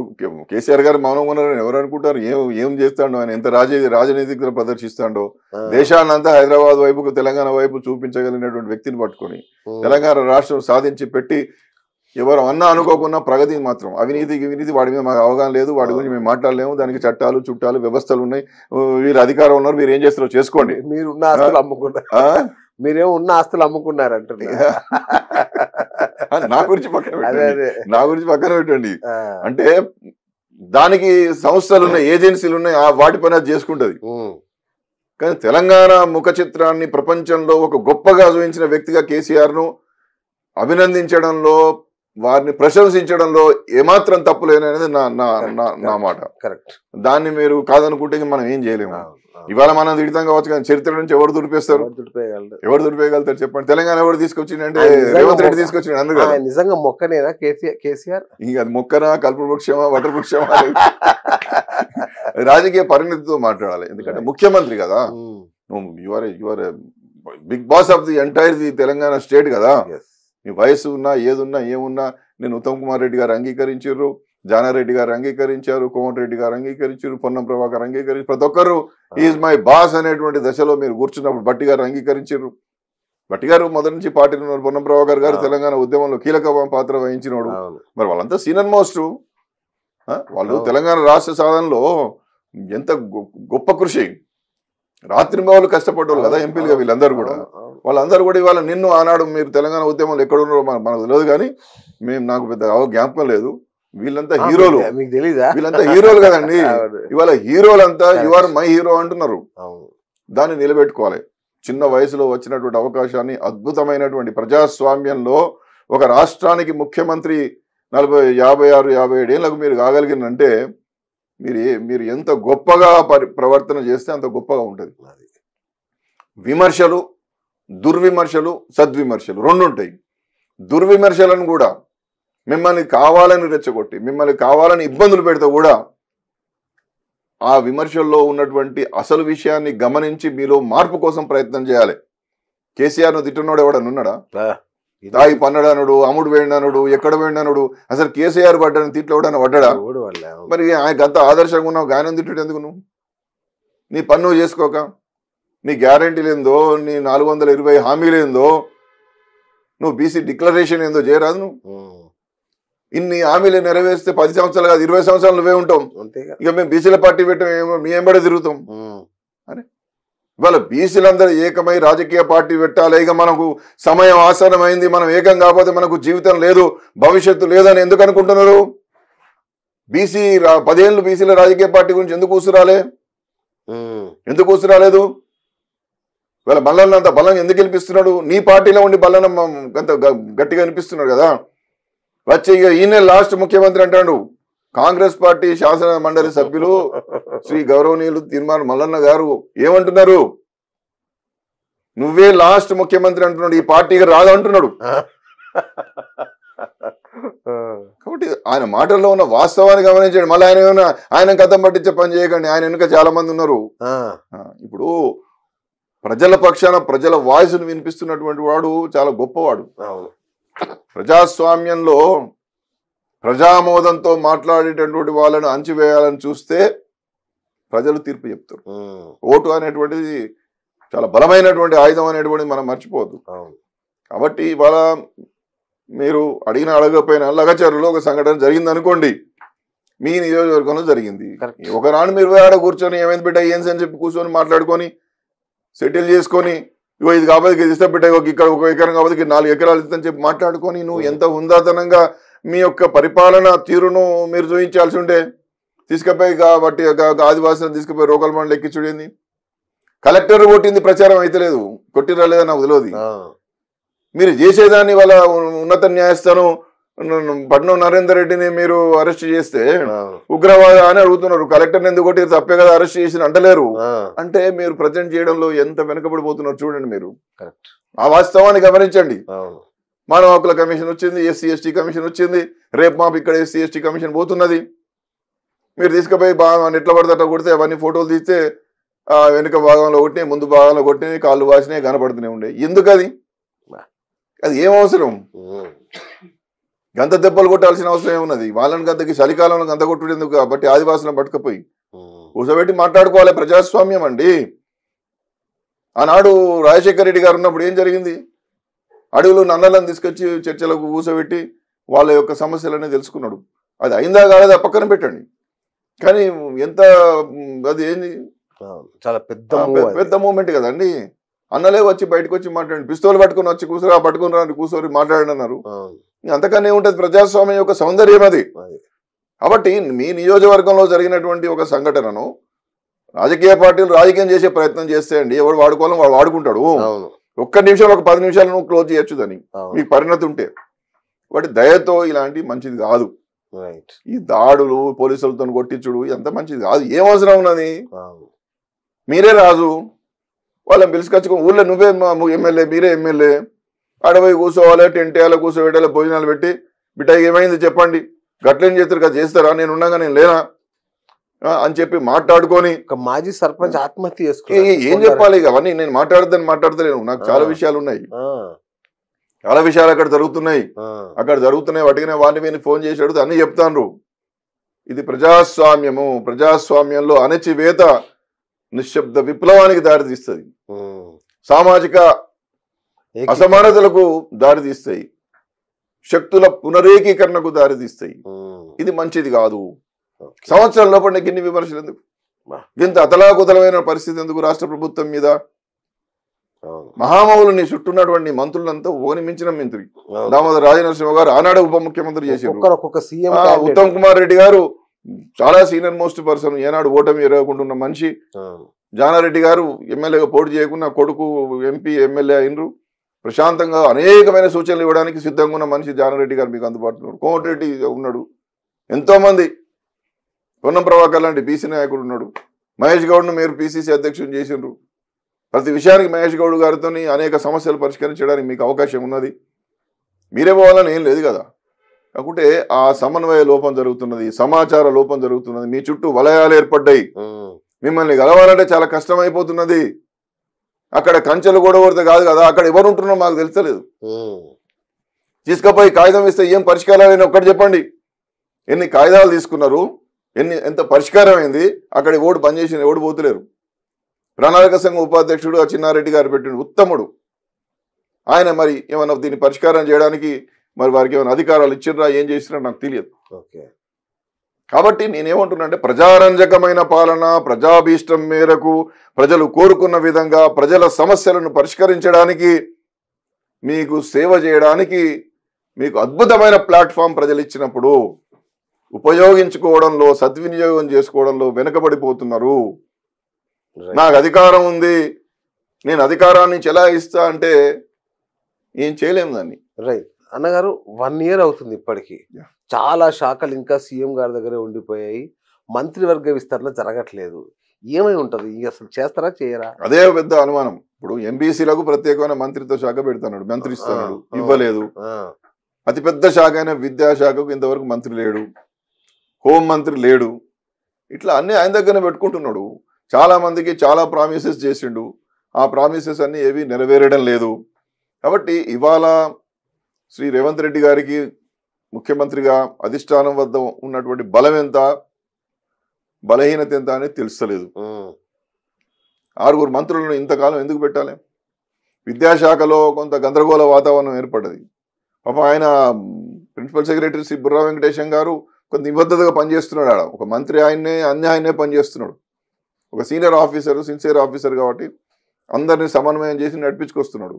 కేసీఆర్ గారు మౌనంగా ఉన్నారని ఎవరు అనుకుంటారు? ఏం చేస్తాడో ఆయన, ఎంత రాజనీతిక ప్రదర్శిస్తాడో. దేశాన్నంతా హైదరాబాద్ వైపుకు, తెలంగాణ వైపు చూపించగలిగినటువంటి వ్యక్తిని పట్టుకొని తెలంగాణ రాష్ట్రం సాధించి పెట్టి ఎవరు అన్నా అనుకోకుండా ప్రగతిని మాత్రం అవినీతి వాడి మీద మాకు అవగాహన లేదు, వాడి గురించి మేము మాట్లాడలేము, దానికి చట్టాలు చుట్టాలు వ్యవస్థలు ఉన్నాయి, వీరు అధికారం ఉన్నారు, మీరు ఏం చేస్తారో చేసుకోండి. మీరు ఉన్న ఆస్తులు అమ్ముకున్నారు, మీరేమో ఉన్న ఆస్తులు అమ్ముకున్నారు అంటున్నారు. నా గురించి పక్కన పెట్టండి. అంటే దానికి సంస్థలు ఉన్నాయి, ఏజెన్సీలు ఉన్నాయి, వాటి పని అది చేసుకుంటది. కానీ తెలంగాణ ముఖ చిత్రాన్ని ప్రపంచంలో ఒక గొప్పగా చూపించిన వ్యక్తిగా కేసీఆర్ ను అభినందించడంలో, వారిని ప్రశంసించడంలో ఏమాత్రం తప్పు లేననేది నా మాట. కరెక్ట్. దాన్ని మీరు కాదనుకుంటే మనం ఏం చేయలేము. ఇవాళ మనం తిడతాం కావచ్చు, కానీ చరిత్ర నుంచి ఎవరు దుడిపేస్తారు? ఎవరు దుడిపేయగలుగుతారు చెప్పండి? తెలంగాణ ఎవరు తీసుకొచ్చిందంటే రేవంత్ రెడ్డి తీసుకొచ్చింది. అందుకే నిజంగా మొక్కనేనా కేసీఆర్? ఇంకా అది మొక్కనా, కల్పవృక్షమా, వటవృక్షమా? రాజకీయ పరిణతితో మాట్లాడాలి. ఎందుకంటే ముఖ్యమంత్రి కదా, your big boss of the entire the Telangana state కదా. మీ వయసు ఉన్నా, ఏదున్నా, ఏమున్నా, నేను ఉత్తమ్ కుమార్ రెడ్డి గారు అంగీకరించారు, జానారెడ్డి గారు అంగీకరించారు, కోమటి రెడ్డి గారు అంగీకరించారు, పొన్నం ప్రభాకర్ అంగీకరించారు. ప్రతి ఒక్కరు ఈజ్ మై బాస్ అనేటువంటి దశలో మీరు కూర్చున్నప్పుడు బట్టి గారు అంగీకరించారు. బట్టి గారు మొదటి నుంచి పార్టీలో ఉన్నారు. పొన్నం ప్రభాకర్ గారు తెలంగాణ ఉద్యమంలో కీలక పాత్ర వహించినోడు. మరి వాళ్ళంతా సీనియర్ మోస్ట్. వాళ్ళు తెలంగాణ రాష్ట్ర సాధనలో ఎంత గొప్ప కృషి, రాత్రింబవళ్ళు కష్టపడ్డోళ్ళు కదా ఎంపీలుగా వీళ్ళందరూ కూడా. వాళ్ళందరూ కూడా ఇవాళ నిన్ను ఆనాడు మీరు తెలంగాణ ఉద్యమంలో ఎక్కడ ఉన్నారో మనకు తెలియదు, కానీ నాకు పెద్ద జ్ఞాపకం లేదు. వీళ్ళంతా హీరోలు, మీకు తెలీదా? వీళ్ళంతా హీరోలు కదండి. ఇవాళ హీరోలంతా యు ఆర్ మై హీరో అంటున్నారు. దాన్ని నిలబెట్టుకోవాలి. చిన్న వయసులో వచ్చినటువంటి అవకాశాన్ని, అద్భుతమైనటువంటి ప్రజాస్వామ్యంలో ఒక రాష్ట్రానికి ముఖ్యమంత్రి 40, 56, 57 ఏళ్ళకు మీరు కాగలిగినంటే మీరు ఎంత గొప్పగా ప్రవర్తన చేస్తే అంత గొప్పగా ఉంటుంది. విమర్శలు, దుర్విమర్శలు, సద్విమర్శలు రెండు ఉంటాయి. దుర్విమర్శలను కూడా మిమ్మల్ని కావాలని రెచ్చగొట్టి, మిమ్మల్ని కావాలని ఇబ్బందులు పెడితే కూడా ఆ విమర్శల్లో ఉన్నటువంటి అసలు విషయాన్ని గమనించి మీలో మార్పు కోసం ప్రయత్నం చేయాలి. కేసీఆర్ను తిట్టున్నాడు ఎవడని ఉన్నాడా? తాగి పన్నడానుడు, అమ్ముడు వేడినానుడు, ఎక్కడ వేడినానుడు, అసలు కేసీఆర్ పడ్డాను తిట్లు ఎవడన్నా పడ్డా? మరి ఆయనకు అంత ఆదర్శంగా ఉన్నావు, గాయనం తిట్టుడు ఎందుకు? నువ్వు నీ పన్ను చేసుకోక, నీ గ్యారంటీలు ఏందో, నీ 420 హామీలు ఏందో, నువ్వు బీసీ డిక్లరేషన్ ఏందో చేయరాదు. నువ్వు ఇన్ని హామీలు నెరవేరిస్తే 10 సంవత్సరాలు కాదు 20 సంవత్సరాలు నువ్వే ఉంటాం. ఇక మేము బీసీల పార్టీ పెట్టాం, మీ ఎంబడే తిరుగుతాం అని. ఇవాళ బీసీలందరూ ఏకమై రాజకీయ పార్టీ పెట్టాలి. ఇక మనకు సమయం ఆసన్నమైంది, మనం ఏకం కాకపోతే మనకు జీవితం లేదు, భవిష్యత్తు లేదని ఎందుకు అనుకుంటున్నారు? 10 ఏళ్ళు బీసీల రాజకీయ పార్టీ గురించి ఎందుకు కూసురాలే? ఎందుకు కూసురాలేదు? ఇవాళ బల్లన్న అంత బలం ఎందుకు గెలిపిస్తున్నాడు? నీ పార్టీలో ఉండి బల్లన్న అంత గట్టిగా అనిపిస్తున్నాడు కదా. వచ్చి ఇక ఈయన లాస్ట్ ముఖ్యమంత్రి అంటాడు. కాంగ్రెస్ పార్టీ శాసన మండలి సభ్యులు శ్రీ గౌరవనీయులు తీర్మాన మల్లన్న గారు ఏమంటున్నారు? నువ్వే లాస్ట్ ముఖ్యమంత్రి అంటున్నాడు, ఈ పార్టీకి రాదు అంటున్నాడు. కాబట్టి ఆయన మాటల్లో ఉన్న వాస్తవాన్ని గమనించండి. మళ్ళీ ఆయన కథం పట్టించే పని చేయకండి. ఆయన వెనుక చాలా మంది ఉన్నారు. ఇప్పుడు ప్రజల పక్షాన ప్రజల వాయిస్ను వినిపిస్తున్నటువంటి వాడు చాలా గొప్పవాడు. ప్రజాస్వామ్యంలో ప్రజామోదంతో మాట్లాడేటటువంటి వాళ్ళను అంచివేయాలని చూస్తే ప్రజలు తీర్పు చెప్తారు. ఓటు అనేటువంటిది చాలా బలమైనటువంటి ఆయుధం అనేటువంటిది మనం మర్చిపోవద్దు. కాబట్టి ఇవాళ మీరు అడగకపోయినా లగచర్లలో ఒక సంఘటన జరిగింది అనుకోండి, మీ నియోజకవర్గంలో జరిగింది. ఒకనాడు మీరు ఆడ కూర్చొని ఏమైంది బిడ్డ ఏంసి అని చెప్పి కూర్చొని మాట్లాడుకొని సెటిల్ చేసుకొని, ఇగో ఇది కాబట్టి ఇది ఇష్టం బిడ్డ, ఇక్కడ 1 ఎకరం కాబట్టి 4 ఎకరాలు ఇస్తుందని చెప్పి మాట్లాడుకొని నువ్వు ఎంత హుందాతనంగా మీ యొక్క పరిపాలన తీరును మీరు చూపించాల్సి ఉంటే తీసుకుపోయి కాబట్టి ఆదివాసులను తీసుకుపోయి రోకల్ మండలి ఎక్కించుడేంది? కలెక్టర్ కొట్టింది ప్రచారం అయితే లేదు, కొట్టిరా లేదా నాకు తెలియదు. మీరు చేసేదాన్ని వాళ్ళ ఉన్నత న్యాయస్థానం పట్నం నరేందర్ రెడ్డిని మీరు అరెస్ట్ చేస్తే ఉగ్రవాద అని అడుగుతున్నారు. కలెక్టర్ని ఎందుకు కొట్టి తప్పే కదా అరెస్ట్ చేసి అంటలేరు. అంటే మీరు ప్రజెంట్ చేయడంలో ఎంత వెనకబడిపోతున్నారు చూడండి. మీరు ఆ వాస్తవాన్ని గమనించండి. మానవ హక్కుల కమిషన్ వచ్చింది, ఎస్సీ ఎస్టీ కమిషన్ వచ్చింది, రేపు మాపు ఇక్కడ ఎస్సీ ఎస్టీ కమిషన్ పోతున్నది. మీరు తీసుకుపోయి బాగా ఎట్లా పడితే అట్లా కొడితే అవన్నీ ఫోటోలు తీస్తే వెనుక భాగంలో కొట్టినాయి, ముందు భాగంలో కొట్టినాయి, కాళ్ళు వాసినాయి, కనపడుతూనే ఉండే. ఎందుకు అది ఏం అవసరం? గంత దెబ్బలు కొట్టాల్సిన అవసరం ఏమున్నది? వాళ్ళని గంతకి చలికాలంలో గంత కొట్టుడేందుకు? కాబట్టి ఆదివాసులను పట్టుకపోయి కూర్చోబెట్టి మాట్లాడుకోవాలి. ప్రజాస్వామ్యం అండి. ఆనాడు రాజశేఖర రెడ్డి గారు ఉన్నప్పుడు ఏం జరిగింది? అడవులు నన్నలను తీసుకొచ్చి చర్చలకు కూర్చోబెట్టి వాళ్ళ యొక్క సమస్యలన్నీ తెలుసుకున్నాడు. అది అయిందా కాలేదా పక్కన పెట్టండి. కానీ ఎంత అది ఏంది, చాలా పెద్ద మూమెంట్ కదండి. అన్నలే వచ్చి బయటకు వచ్చి మాట్లాడండి, పిస్తోల్ పట్టుకుని వచ్చి పట్టుకుని రండి కూర్చొని మాట్లాడన్నారు. అంతకన్నా ఏముంటది? ప్రజాస్వామ్యం యొక్క సౌందర్యం అది. కాబట్టి మీ నియోజకవర్గంలో జరిగినటువంటి ఒక సంఘటనను రాజకీయ పార్టీలు రాజకీయం చేసే ప్రయత్నం చేస్తే అండి, ఎవడు వాడుకోవాలని వాడు వాడుకుంటాడు. ఒక్క నిమిషం, ఒక 10 నిమిషాలు నువ్వు క్లోజ్ చేయొచ్చు దాన్ని, మీకు పరిణతి ఉంటే. వాటి దయతో ఇలాంటి మంచిది కాదు. ఈ దాడులు, పోలీసులతో కొట్టించుడు ఎంత మంచిది కాదు. ఏం అవసరం ఉన్నది? మీరే రాజు, వాళ్ళని పిలుచుకొచ్చుకో. ఊళ్ళో నువ్వే ఎమ్మెల్యే, మీరే ఎమ్మెల్యే. అడవి కూర్చోవాలి, టెంట్ వేయాలి, కూర్చోబెట్టాలి, భోజనాలు పెట్టి బిడ్డ ఏమైంది చెప్పండి, గట్లేం చేస్తారు కదా, చేస్తారా, నేను ఉన్నాగా నేను లేనా అని చెప్పి మాట్లాడుకొని. మాజీ సర్పంచ్ ఆత్మహత్య ఏం చెప్పాలి? ఇక అవన్నీ నేను మాట్లాడలేను. నాకు చాలా విషయాలు ఉన్నాయి, చాలా విషయాలు అక్కడ జరుగుతున్నాయి. వాటికనే వాడిని ఫోన్ చేసి అడిగితే అన్ని చెప్తాను. ఇది ప్రజాస్వామ్యము. ప్రజాస్వామ్యంలో అణచివేత నిశ్శబ్ద విప్లవానికి దారితీస్తుంది, సామాజిక అసమానతలకు దారితీస్తాయి, శక్తుల పునరేకీకరణకు దారితీస్తాయి. ఇది మంచిది కాదు. సంవత్సరం లోపల నీకు ఇన్ని విమర్శలు ఎందుకు? ఇంత అతలాకుతలమైన పరిస్థితి ఎందుకు రాష్ట్ర ప్రభుత్వం మీద? మహామౌలు నీ చుట్టూన్నటువంటి మంత్రులంతా ఓని మించిన మంత్రి దామోదర్ రాజనరసింహ గారు ఆనాడు ఉప ముఖ్యమంత్రి చేశారు. ఉత్తమ్ కుమార్ రెడ్డి గారు చాలా సీనియర్ మోస్ట్ పర్సన్, ఏనాడు ఓటమి ఎరగకుండా మనిషి. జానారెడ్డి గారు ఎమ్మెల్యేగా పోటీ చేయకుండా కొడుకు ఎంపీ ఎమ్మెల్యే అయినరు. ప్రశాంతంగా అనేకమైన సూచనలు ఇవ్వడానికి సిద్ధంగా ఉన్న మనిషి జానారెడ్డి గారు మీకు అందుబాటులో. కోమటిరెడ్డి ఉన్నాడు, ఎంతో మంది, పొన్నం ప్రభాకర్ లాంటి బీసీ నాయకుడు ఉన్నాడు. మహేష్ గౌడ్ను మీరు పిసిసి అధ్యక్షుని చేసిండ్రు. ప్రతి విషయానికి మహేష్ గౌడ్ గారితో అనేక సమస్యలు పరిష్కరించడానికి మీకు అవకాశం ఉన్నది. మీరే పోవాలని ఏం లేదు కదా. కాకుంటే ఆ సమన్వయ లోపం జరుగుతున్నది, సమాచార లోపం జరుగుతున్నది, మీ చుట్టూ వలయాలు ఏర్పడ్డాయి. మిమ్మల్ని గెలవాలంటే చాలా కష్టమైపోతున్నది. అక్కడ కంచెలు కూడా కొడితే కాదు కదా, అక్కడ ఎవరు ఉంటున్నారో మాకు తెలుస్తలేదు. తీసుకపోయి కాగితం ఇస్తే ఏం పరిష్కారాలు ఒక్కటి చెప్పండి. ఎన్ని కాగితాలు తీసుకున్నారు, ఎంత పరిష్కారం అయింది, అక్కడ ఓటు పనిచేసిన ఓటు పోతులేరు. ప్రణాళిక సంఘం ఉపాధ్యక్షుడు చిన్నారెడ్డి గారు పెట్టిన ఉత్తముడు ఆయన. మరి ఏమన్నా దీన్ని పరిష్కారం చేయడానికి మరి వారికి ఏమైనా అధికారాలు ఇచ్చిర్రా, ఏం చేసినా నాకు తెలియదు. కాబట్టి నేనేమంటున్నా అంటే ప్రజారంజకమైన పాలన, ప్రజాభీష్టం మేరకు ప్రజలు కోరుకున్న విధంగా ప్రజల సమస్యలను పరిష్కరించడానికి, మీకు సేవ చేయడానికి మీకు అద్భుతమైన ప్లాట్ఫామ్ ప్రజలు ఇచ్చినప్పుడు ఉపయోగించుకోవడంలో, సద్వినియోగం చేసుకోవడంలో వెనుకబడిపోతున్నారు. నాకు అధికారం ఉంది, నేను అధికారాన్ని చెలాయిస్తా అంటే ఏం చేయలేము దాన్ని. రైట్ అన్నగారు, 1 year అవుతుంది ఇప్పటికీ. చాలా శాఖలు ఇంకా సీఎం గారి దగ్గరే ఉండిపోయాయి. మంత్రివర్గ విస్తరణ జరగట్లేదు. ఏమై ఉంటది? అసలు చేస్తారా చేయరా? అదే పెద్ద అనుమానం. ఇప్పుడు ఎంబీసీలకు ప్రత్యేకమైన మంత్రిత్వ శాఖ పెడతాడు, మంత్రి ఇస్తున్నాడు, ఇవ్వలేదు. అతిపెద్ద శాఖ అయిన విద్యాశాఖకు ఇంతవరకు మంత్రి లేడు, హోం మంత్రి లేడు. ఇట్లా అన్ని ఆయన దగ్గరనే పెట్టుకుంటున్నాడు. చాలా మందికి చాలా ప్రామిసెస్ చేసిండు, ఆ ప్రామిసెస్ అన్ని ఏవి నెరవేరడం లేదు. కాబట్టి ఇవాళ శ్రీ రేవంత్ రెడ్డి గారికి ముఖ్యమంత్రిగా అధిష్టానం వద్ద ఉన్నటువంటి బలం ఎంత, బలహీనత ఎంత అనేది తెలుస్తలేదు. 6 మంత్రులను ఇంతకాలం ఎందుకు పెట్టాలి? విద్యాశాఖలో కొంత గందరగోళ వాతావరణం ఏర్పడ్డది. పాప ఆయన ప్రిన్సిపల్ సెక్రటరీ శ్రీ బుర్రా వెంకటేశం గారు కొంత నిబద్ధతగా పనిచేస్తున్నాడు. ఆడ ఒక మంత్రి ఆయన్నే పనిచేస్తున్నాడు. ఒక సీనియర్ ఆఫీసర్, సిన్సియర్ ఆఫీసర్ కాబట్టి అందరినీ సమన్వయం చేసి నడిపించుకొస్తున్నాడు.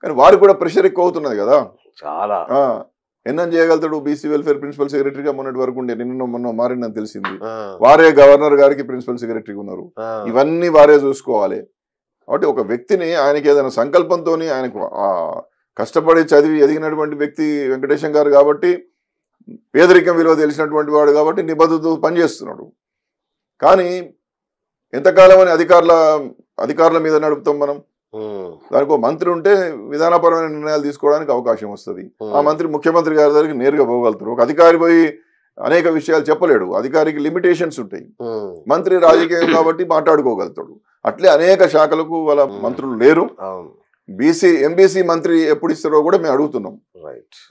కానీ వారికి కూడా ప్రెషర్ ఎక్కువ అవుతున్నది కదా. చాలా ఎన్నం చేయగలుగుతాడు? బీసీ వెల్ఫేర్ ప్రిన్సిపల్ సెక్రటరీగా మొన్నటి వరకు ఉండే, మొన్న మారిందని తెలిసింది. వారే గవర్నర్ గారికి ప్రిన్సిపల్ సెక్రటరీగా ఉన్నారు. ఇవన్నీ వారే చూసుకోవాలి. కాబట్టి ఒక వ్యక్తిని ఆయనకి ఏదైనా సంకల్పంతో, ఆయనకు కష్టపడి చదివి ఎదిగినటువంటి వ్యక్తి వెంకటేశం గారు కాబట్టి, పేదరికం విలువ తెలిసినటువంటి వాడు కాబట్టి నిబద్ధతతో పనిచేస్తున్నాడు. కానీ ఎంతకాలం అని అధికారుల మీద నడుపుతాం మనం? దానికి ఒక మంత్రి ఉంటే విధానపరమైన నిర్ణయాలు తీసుకోవడానికి అవకాశం వస్తుంది. ఆ మంత్రి ముఖ్యమంత్రి గారి దగ్గరికి నేరుగా పోగలుగుతారు. ఒక అధికారి పోయి అనేక విషయాలు చెప్పలేడు, అధికారికి లిమిటేషన్స్ ఉంటాయి. మంత్రి రాజకీయం కాబట్టి మాట్లాడుకోగలుగుతాడు. అట్లే అనేక శాఖలకు వాళ్ళ మంత్రులు లేరు. ఎంబీసీ మంత్రి ఎప్పుడు ఇస్తారో కూడా మేము అడుగుతున్నాం.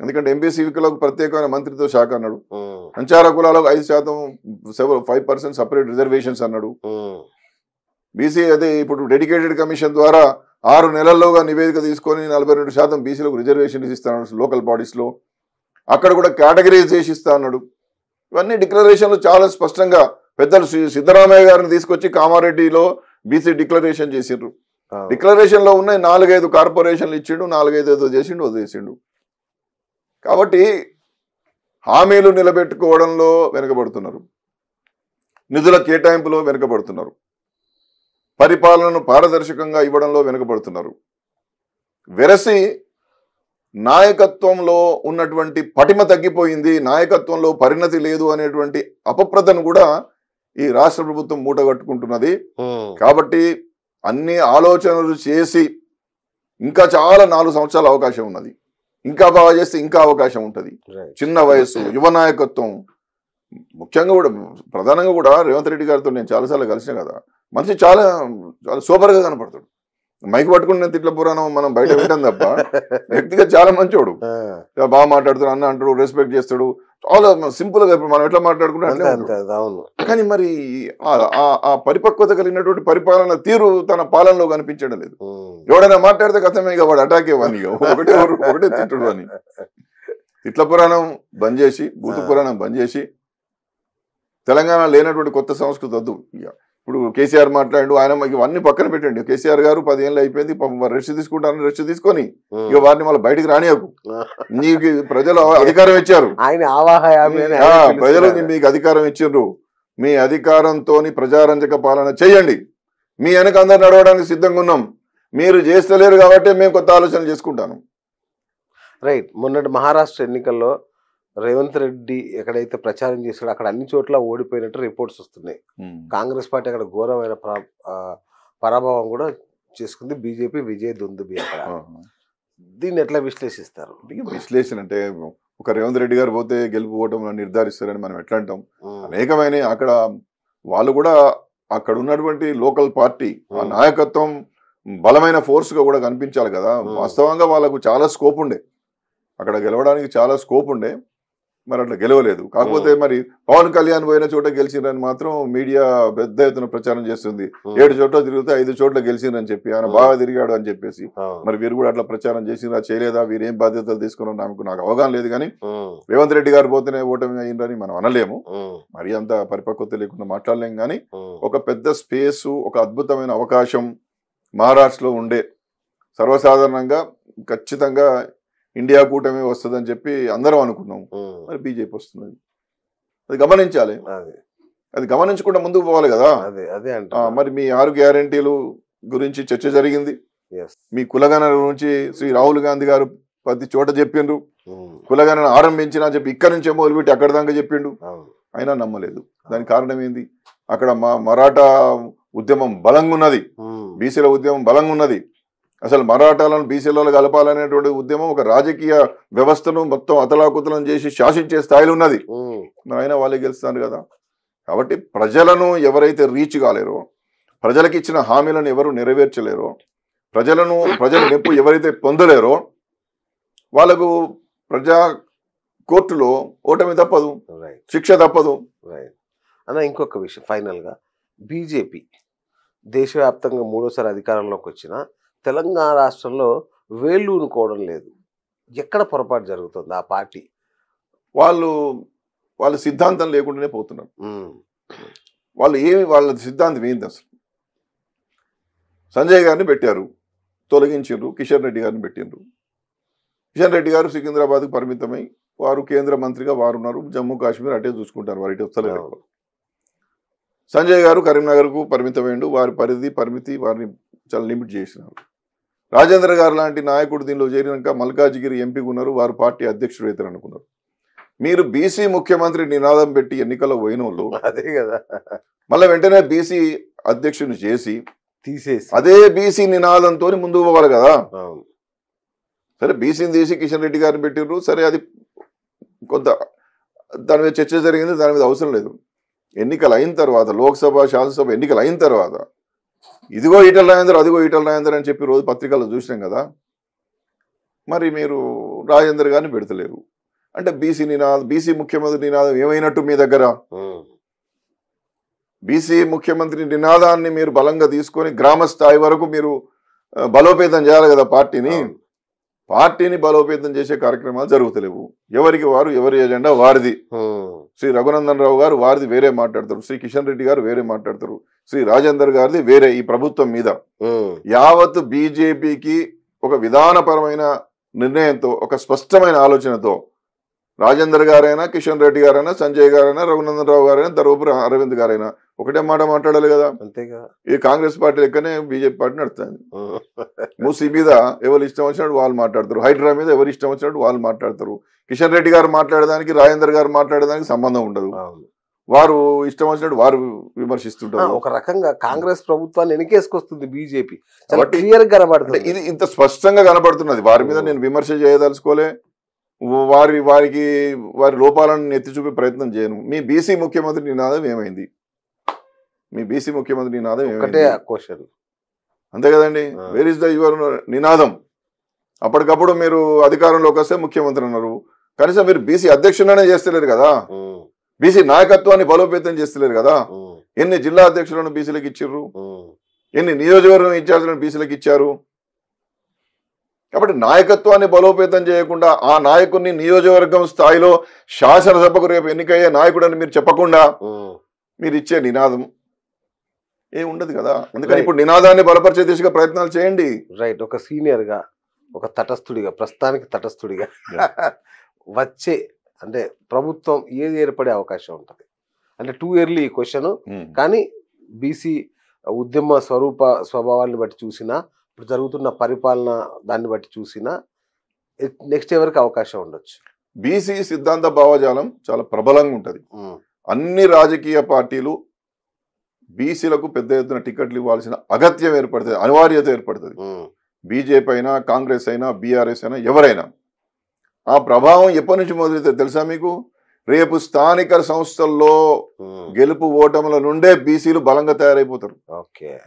ఎందుకంటే ఎంబీసీలకు ప్రత్యేకమైన మంత్రిత్వ శాఖ అన్నాడు, సంచార కులాలకు 5%, 5% సపరేట్ రిజర్వేషన్స్ అన్నాడు. బీసీ అదే ఇప్పుడు డెడికేటెడ్ కమిషన్ ద్వారా 6 నెలల్లోగా నివేదిక తీసుకొని 42% బీసీలకు రిజర్వేషన్స్ ఇస్తాను లోకల్ బాడీస్లో. అక్కడ కూడా కేటగిరీస్ చేసి ఇస్తా అన్నాడు. ఇవన్నీ డిక్లరేషన్లు చాలా స్పష్టంగా పెద్దలు సిద్ధరామయ్య గారిని తీసుకొచ్చి కామారెడ్డిలో బీసీ డిక్లరేషన్ చేసిండ్రు. డిక్లరేషన్ లో ఉన్నాయి 4-5 కార్పొరేషన్లు ఇచ్చిండు, 4-5 ఏదో చేసిండు, వదిలేసిండు. కాబట్టి హామీలు నిలబెట్టుకోవడంలో వెనుకబడుతున్నారు, నిధుల కేటాయింపులో వెనుకబడుతున్నారు, పరిపాలనను పారదర్శకంగా ఇవ్వడంలో వెనుకబడుతున్నారు. వెరసి నాయకత్వంలో ఉన్నటువంటి పటిమ తగ్గిపోయింది, నాయకత్వంలో పరిణతి లేదు అనేటువంటి అపప్రదను కూడా ఈ రాష్ట్ర ప్రభుత్వం మూటగట్టుకుంటున్నది. కాబట్టి అన్ని ఆలోచనలు చేసి ఇంకా చాలా 4 సంవత్సరాల అవకాశం ఉన్నది. ఇంకా బాగా చేస్తే ఇంకా అవకాశం ఉంటుంది. చిన్న వయస్సు, యువ నాయకత్వం, ముఖ్యంగా కూడా ప్రధానంగా కూడా రేవంత్ రెడ్డి గారితో నేను చాలాసార్లు కలిసిన కదా, మనిషి చాలా చాలా సూపర్గా కనపడతాడు. మైక్ పట్టుకుని నేను తిట్ల పురాణం మనం బయట వింటాం తప్ప వ్యక్తిగా చాలా మంచోడు, బాగా మాట్లాడుతాడు, అన్న అంటాడు, రెస్పెక్ట్ చేస్తాడు, చాలా సింపుల్ గా ఇప్పుడు మనం ఎట్లా మాట్లాడుకుంటాం. కానీ మరి ఆ పరిపక్వత కలిగినటువంటి పరిపాలన తీరు తన పాలనలో కనిపించడం లేదు. ఎవడైనా మాట్లాడితే కథమే ఇక వాడు అటాక్ ఇవ్వని, ఒకటే తిట్టుడు అని. తిట్ల పురాణం బంద్ చేసి, బూతు పురాణం బంద్ చేసి తెలంగాణ లేనటువంటి కొత్త సంస్కృతి వద్దు. ఇప్పుడు కేసీఆర్ మాట్లాడు, ఆయన ఇవన్నీ పక్కన పెట్టండి. కేసీఆర్ గారు 10 ఏళ్ళు అయిపోయింది, రెస్ట్ తీసుకుంటారని రెస్ట్ తీసుకొని ఇక వారిని మళ్ళీ బయటికి రానియకు. నీకు ప్రజలు అధికారం ఇచ్చారు, ప్రజలు మీకు అధికారం ఇచ్చిండ్రు. మీ అధికారంతో ప్రజారంజక పాలన చేయండి. మీ వెనక అందరు నడవడానికి సిద్ధంగా ఉన్నాం. మీరు చేస్తలేరు కాబట్టి మేము కొత్త ఆలోచనలు చేసుకుంటాను. రైట్. మొన్నటి మహారాష్ట్ర ఎన్నికల్లో రేవంత్ రెడ్డి ఎక్కడైతే ప్రచారం చేశాడో అక్కడ అన్ని చోట్ల ఓడిపోయినట్టు రిపోర్ట్స్ వస్తున్నాయి. కాంగ్రెస్ పార్టీ అక్కడ ఘోరమైన పరాభవం కూడా చేసుకుంది. బీజేపీ విజయ్ దుందుబి అక్కడ. దీన్ని ఎట్లా విశ్లేషిస్తారు? విశ్లేషణ అంటే ఒక రేవంత్ రెడ్డి గారు పోతే గెలుపు ఓటములను నిర్ధారిస్తారని మనం ఎట్లా అంటాం? అనేకమైన అక్కడ వాళ్ళు కూడా అక్కడ ఉన్నటువంటి లోకల్ పార్టీ ఆ నాయకత్వం బలమైన ఫోర్స్ గా కూడా కనిపించాలి కదా. వాస్తవంగా వాళ్ళకు చాలా స్కోప్ ఉండే, అక్కడ గెలవడానికి చాలా స్కోప్ ఉండే, మరి అట్లా గెలవలేదు. కాకపోతే మరి పవన్ కళ్యాణ్ పోయిన చోట గెలిచిండ్రని మాత్రం మీడియా పెద్ద ఎత్తున ప్రచారం చేస్తుంది. 7 చోట్ల తిరిగితే 5 చోట్ల గెలిచిండ్రని చెప్పి, ఆయన బాగా తిరిగాడు అని చెప్పేసి. మరి వీరు కూడా అట్లా ప్రచారం చేసిండ్రా చేయలేదా, వీరు ఏం బాధ్యతలు తీసుకున్నారు నాకు అవగాహన లేదు. కానీ రేవంత్ రెడ్డి గారు పోతేనే ఓటమి అయిందని మనం అనలేము, మరి అంత పరిపక్వత లేకుండా మాట్లాడలేం. కానీ ఒక పెద్ద స్పేస్, ఒక అద్భుతమైన అవకాశం మహారాష్ట్రలో ఉండే. సర్వసాధారణంగా ఖచ్చితంగా ఇండియా కూటమి వస్తుందని చెప్పి అందరం అనుకున్నాం. మరి బీజేపీ వస్తున్నది, అది గమనించాలి. అది గమనించకుండా ముందుకు పోవాలి కదా. మరి మీ 6 గ్యారెంటీలు గురించి చర్చ జరిగింది. మీ కులగణన గురించి శ్రీ రాహుల్ గాంధీ గారు ప్రతి చోట చెప్పిండ్రు. కులగణన ఆరంభించినా చెప్పి ఇక్కడి నుంచే మొదలుపెట్టి అక్కడ దాకా చెప్పిండు, అయినా నమ్మలేదు. దానికి కారణం ఏంది? అక్కడ మరాఠా ఉద్యమం బలంగా ఉన్నది, బీసీల ఉద్యమం బలంగా ఉన్నది. అసలు మరాఠాలను బీసీలలో కలపాలనేటువంటి ఉద్యమం ఒక రాజకీయ వ్యవస్థను మొత్తం అతలాకుతలం చేసి శాసించే స్థాయిలో ఉన్నది. అయినా వాళ్ళే గెలుస్తారు కదా. కాబట్టి ప్రజలను ఎవరైతే రీచ్ కాలేరో, ప్రజలకు ఇచ్చిన హామీలను ఎవరు నెరవేర్చలేరో, ప్రజల మెప్పు ఎవరైతే పొందలేరో వాళ్ళకు ప్రజా కోర్టులో ఓటమి తప్పదు, శిక్ష తప్పదు. అన్న ఇంకొక విషయం, ఫైనల్గా బీజేపీ దేశవ్యాప్తంగా 3వ సారి అధికారంలోకి వచ్చిన తెలంగాణ రాష్ట్రంలో వేళ్ళూనుకోవడం లేదు. ఎక్కడ పొరపాటు జరుగుతుంది ఆ పార్టీ? వాళ్ళ సిద్ధాంతం లేకుండానే పోతున్నారు. వాళ్ళ సిద్ధాంతం ఏంది? అసలు సంజయ్ గారిని పెట్టారు, తొలగించారు, కిషన్ రెడ్డి గారిని పెట్టిండ్రు. కిషన్ రెడ్డి గారు సికింద్రాబాద్కు పరిమితమై వారు కేంద్ర మంత్రిగా వారున్నారు, జమ్మూ కాశ్మీర్ అటే చూసుకుంటారు, వారి వస్తలేరు. సంజయ్ గారు కరీంనగర్కు పరిమితమైండు, వారి పరిమితి వారిని చాలా లిమిట్ చేసినారు. రాజేంద్ర గారు లాంటి నాయకుడు దీనిలో చేరినాక మల్కాజిగిరి ఎంపీగా ఉన్నారు, వారు పార్టీ అధ్యక్షుడు అవుతారు అనుకున్నారు. మీరు బీసీ ముఖ్యమంత్రి నినాదం పెట్టి ఎన్నికల్లో పోయిన వాళ్ళు అదే కదా, మళ్ళీ వెంటనే బీసీ అధ్యక్షుని చేసి తీసేసి అదే బీసీ నినాదంతో ముందుకు పోవాలి కదా. సరే బీసీని తీసి కిషన్ రెడ్డి గారిని పెట్టిర్రు, సరే అది కొంత దాని మీద చర్చ జరిగింది, దాని మీద అవసరం లేదు. ఎన్నికలు అయిన తర్వాత, లోక్సభ శాసనసభ ఎన్నికలు అయిన తర్వాత ఇదిగో ఈటల రాజేందర్, అదిగో ఈటల రాజేందర్ అని చెప్పి రోజు పత్రికల్లో చూసినాం కదా. మరి మీరు రాజేందర్ గారిని పెడతలేరు అంటే బీసీ ముఖ్యమంత్రి నినాదం ఏమైనట్టు మీ దగ్గర? బీసీ ముఖ్యమంత్రి నినాదాన్ని మీరు బలంగా తీసుకొని గ్రామ స్థాయి వరకు మీరు బలోపేతం చేయాలి కదా పార్టీని బలోపేతం చేసే కార్యక్రమాలు జరుగుతలేవు. ఎవరికి వారు, ఎవరి ఎజెండా వారిది. శ్రీ రఘునందన్ రావు గారు వారిది వేరే మాట్లాడతారు, శ్రీ కిషన్ రెడ్డి గారు వేరే మాట్లాడతారు, శ్రీ రాజేందర్ గారిది వేరే. ఈ ప్రభుత్వం మీద యావత్ బీజేపీకి ఒక విధానపరమైన నిర్ణయంతో, ఒక స్పష్టమైన ఆలోచనతో రాజేందర్ గారైనా, కిషన్ రెడ్డి గారైనా, సంజయ్ గారైనా, రఘునందన్ రావు గారైనా, ధర్మపురి అరవింద్ గారైనా ఒకటే మాట మాట్లాడాలి కదా. అంతేగా. ఈ కాంగ్రెస్ పార్టీ లెక్కనే బీజేపీ పార్టీ నడుస్తుంది. మూసీ మీద ఎవరు ఇష్టం వచ్చినట్టు వాళ్ళు మాట్లాడతారు, హైడ్రా మీద ఎవరు ఇష్టం వచ్చినట్టు వాళ్ళు మాట్లాడతారు. కిషన్ రెడ్డి గారు మాట్లాడడానికి, రాజేందర్ గారు మాట్లాడడానికి సంబంధం ఉండదు. వారు ఇష్టం వచ్చినట్టు వారు విమర్శిస్తుంటారు. ఒక రకంగా కాంగ్రెస్ ప్రభుత్వాన్ని వెనకేసుకొస్తుంది బీజేపీ. కనబడుతుంది, ఇది ఇంత స్పష్టంగా కనబడుతున్నది. వారి మీద నేను విమర్శ చేయదలుచుకోలే, వారి లోపాలను ఎత్తి చూపే ప్రయత్నం చేయను. మీ బీసీ ముఖ్యమంత్రి నినాదం ఏమైంది? మీ బీసీ ముఖ్యమంత్రి నినాదం ఏమైంది? అంతే కదండి. వేర్ ఇస్ ద యువర్ నినాదం? అప్పటికప్పుడు మీరు అధికారంలోకి వస్తే ముఖ్యమంత్రి అన్నారు, కనీసం మీరు బీసీ అధ్యక్షులనే చేస్తలేరు కదా, బీసీ నాయకత్వాన్ని బలోపేతం చేస్తలేరు కదా. ఎన్ని జిల్లా అధ్యక్షులను బీసీలకు ఇచ్చిర్రు, ఎన్ని నియోజకవర్గం ఇన్ఛార్జీలను బీసీలకు ఇచ్చారు. కాబట్టి నాయకత్వాన్ని బలోపేతం చేయకుండా, ఆ నాయకుడిని నియోజకవర్గం స్థాయిలో శాసనసభకు రేపు ఎన్నికయ్యే నాయకుడని మీరు చెప్పకుండా మీరు ఇచ్చే నినాదం ఉండదు కదా. అందుకని ఇప్పుడు నినాదాన్ని బలపరిచే దిశగా ప్రయత్నాలు చేయండి. రైట్. ఒక సీనియర్గా, ఒక తటస్థుడిగా, ప్రస్తుతానికి తటస్థుడిగా వచ్చే అంటే ప్రభుత్వం ఏది ఏర్పడే అవకాశం ఉంటుంది? అంటే టూ ఇయర్లీ క్వశ్చన్, కానీ బీసీ ఉద్యమ స్వభావాన్ని బట్టి చూసినా, ఇప్పుడు జరుగుతున్న పరిపాలన దాన్ని బట్టి చూసినా నెక్స్ట్ ఎవరికి అవకాశం ఉండొచ్చు? బీసీ సిద్ధాంత భావజాలం చాలా ప్రబలంగా ఉంటుంది. అన్ని రాజకీయ పార్టీలు బీసీలకు పెద్ద ఎత్తున టికెట్లు ఇవ్వాల్సిన అగత్యం ఏర్పడుతుంది, అనివార్యత ఏర్పడుతుంది. బీజేపీ అయినా, కాంగ్రెస్ అయినా, బీఆర్ఎస్ అయినా, ఎవరైనా. ఆ ప్రభావం ఎప్పటి నుంచి మొదలవుతుంది తెలుసా మీకు? రేపు స్థానిక సంస్థల్లో గెలుపు ఓటముల నుండే బీసీలు బలంగా తయారైపోతారు.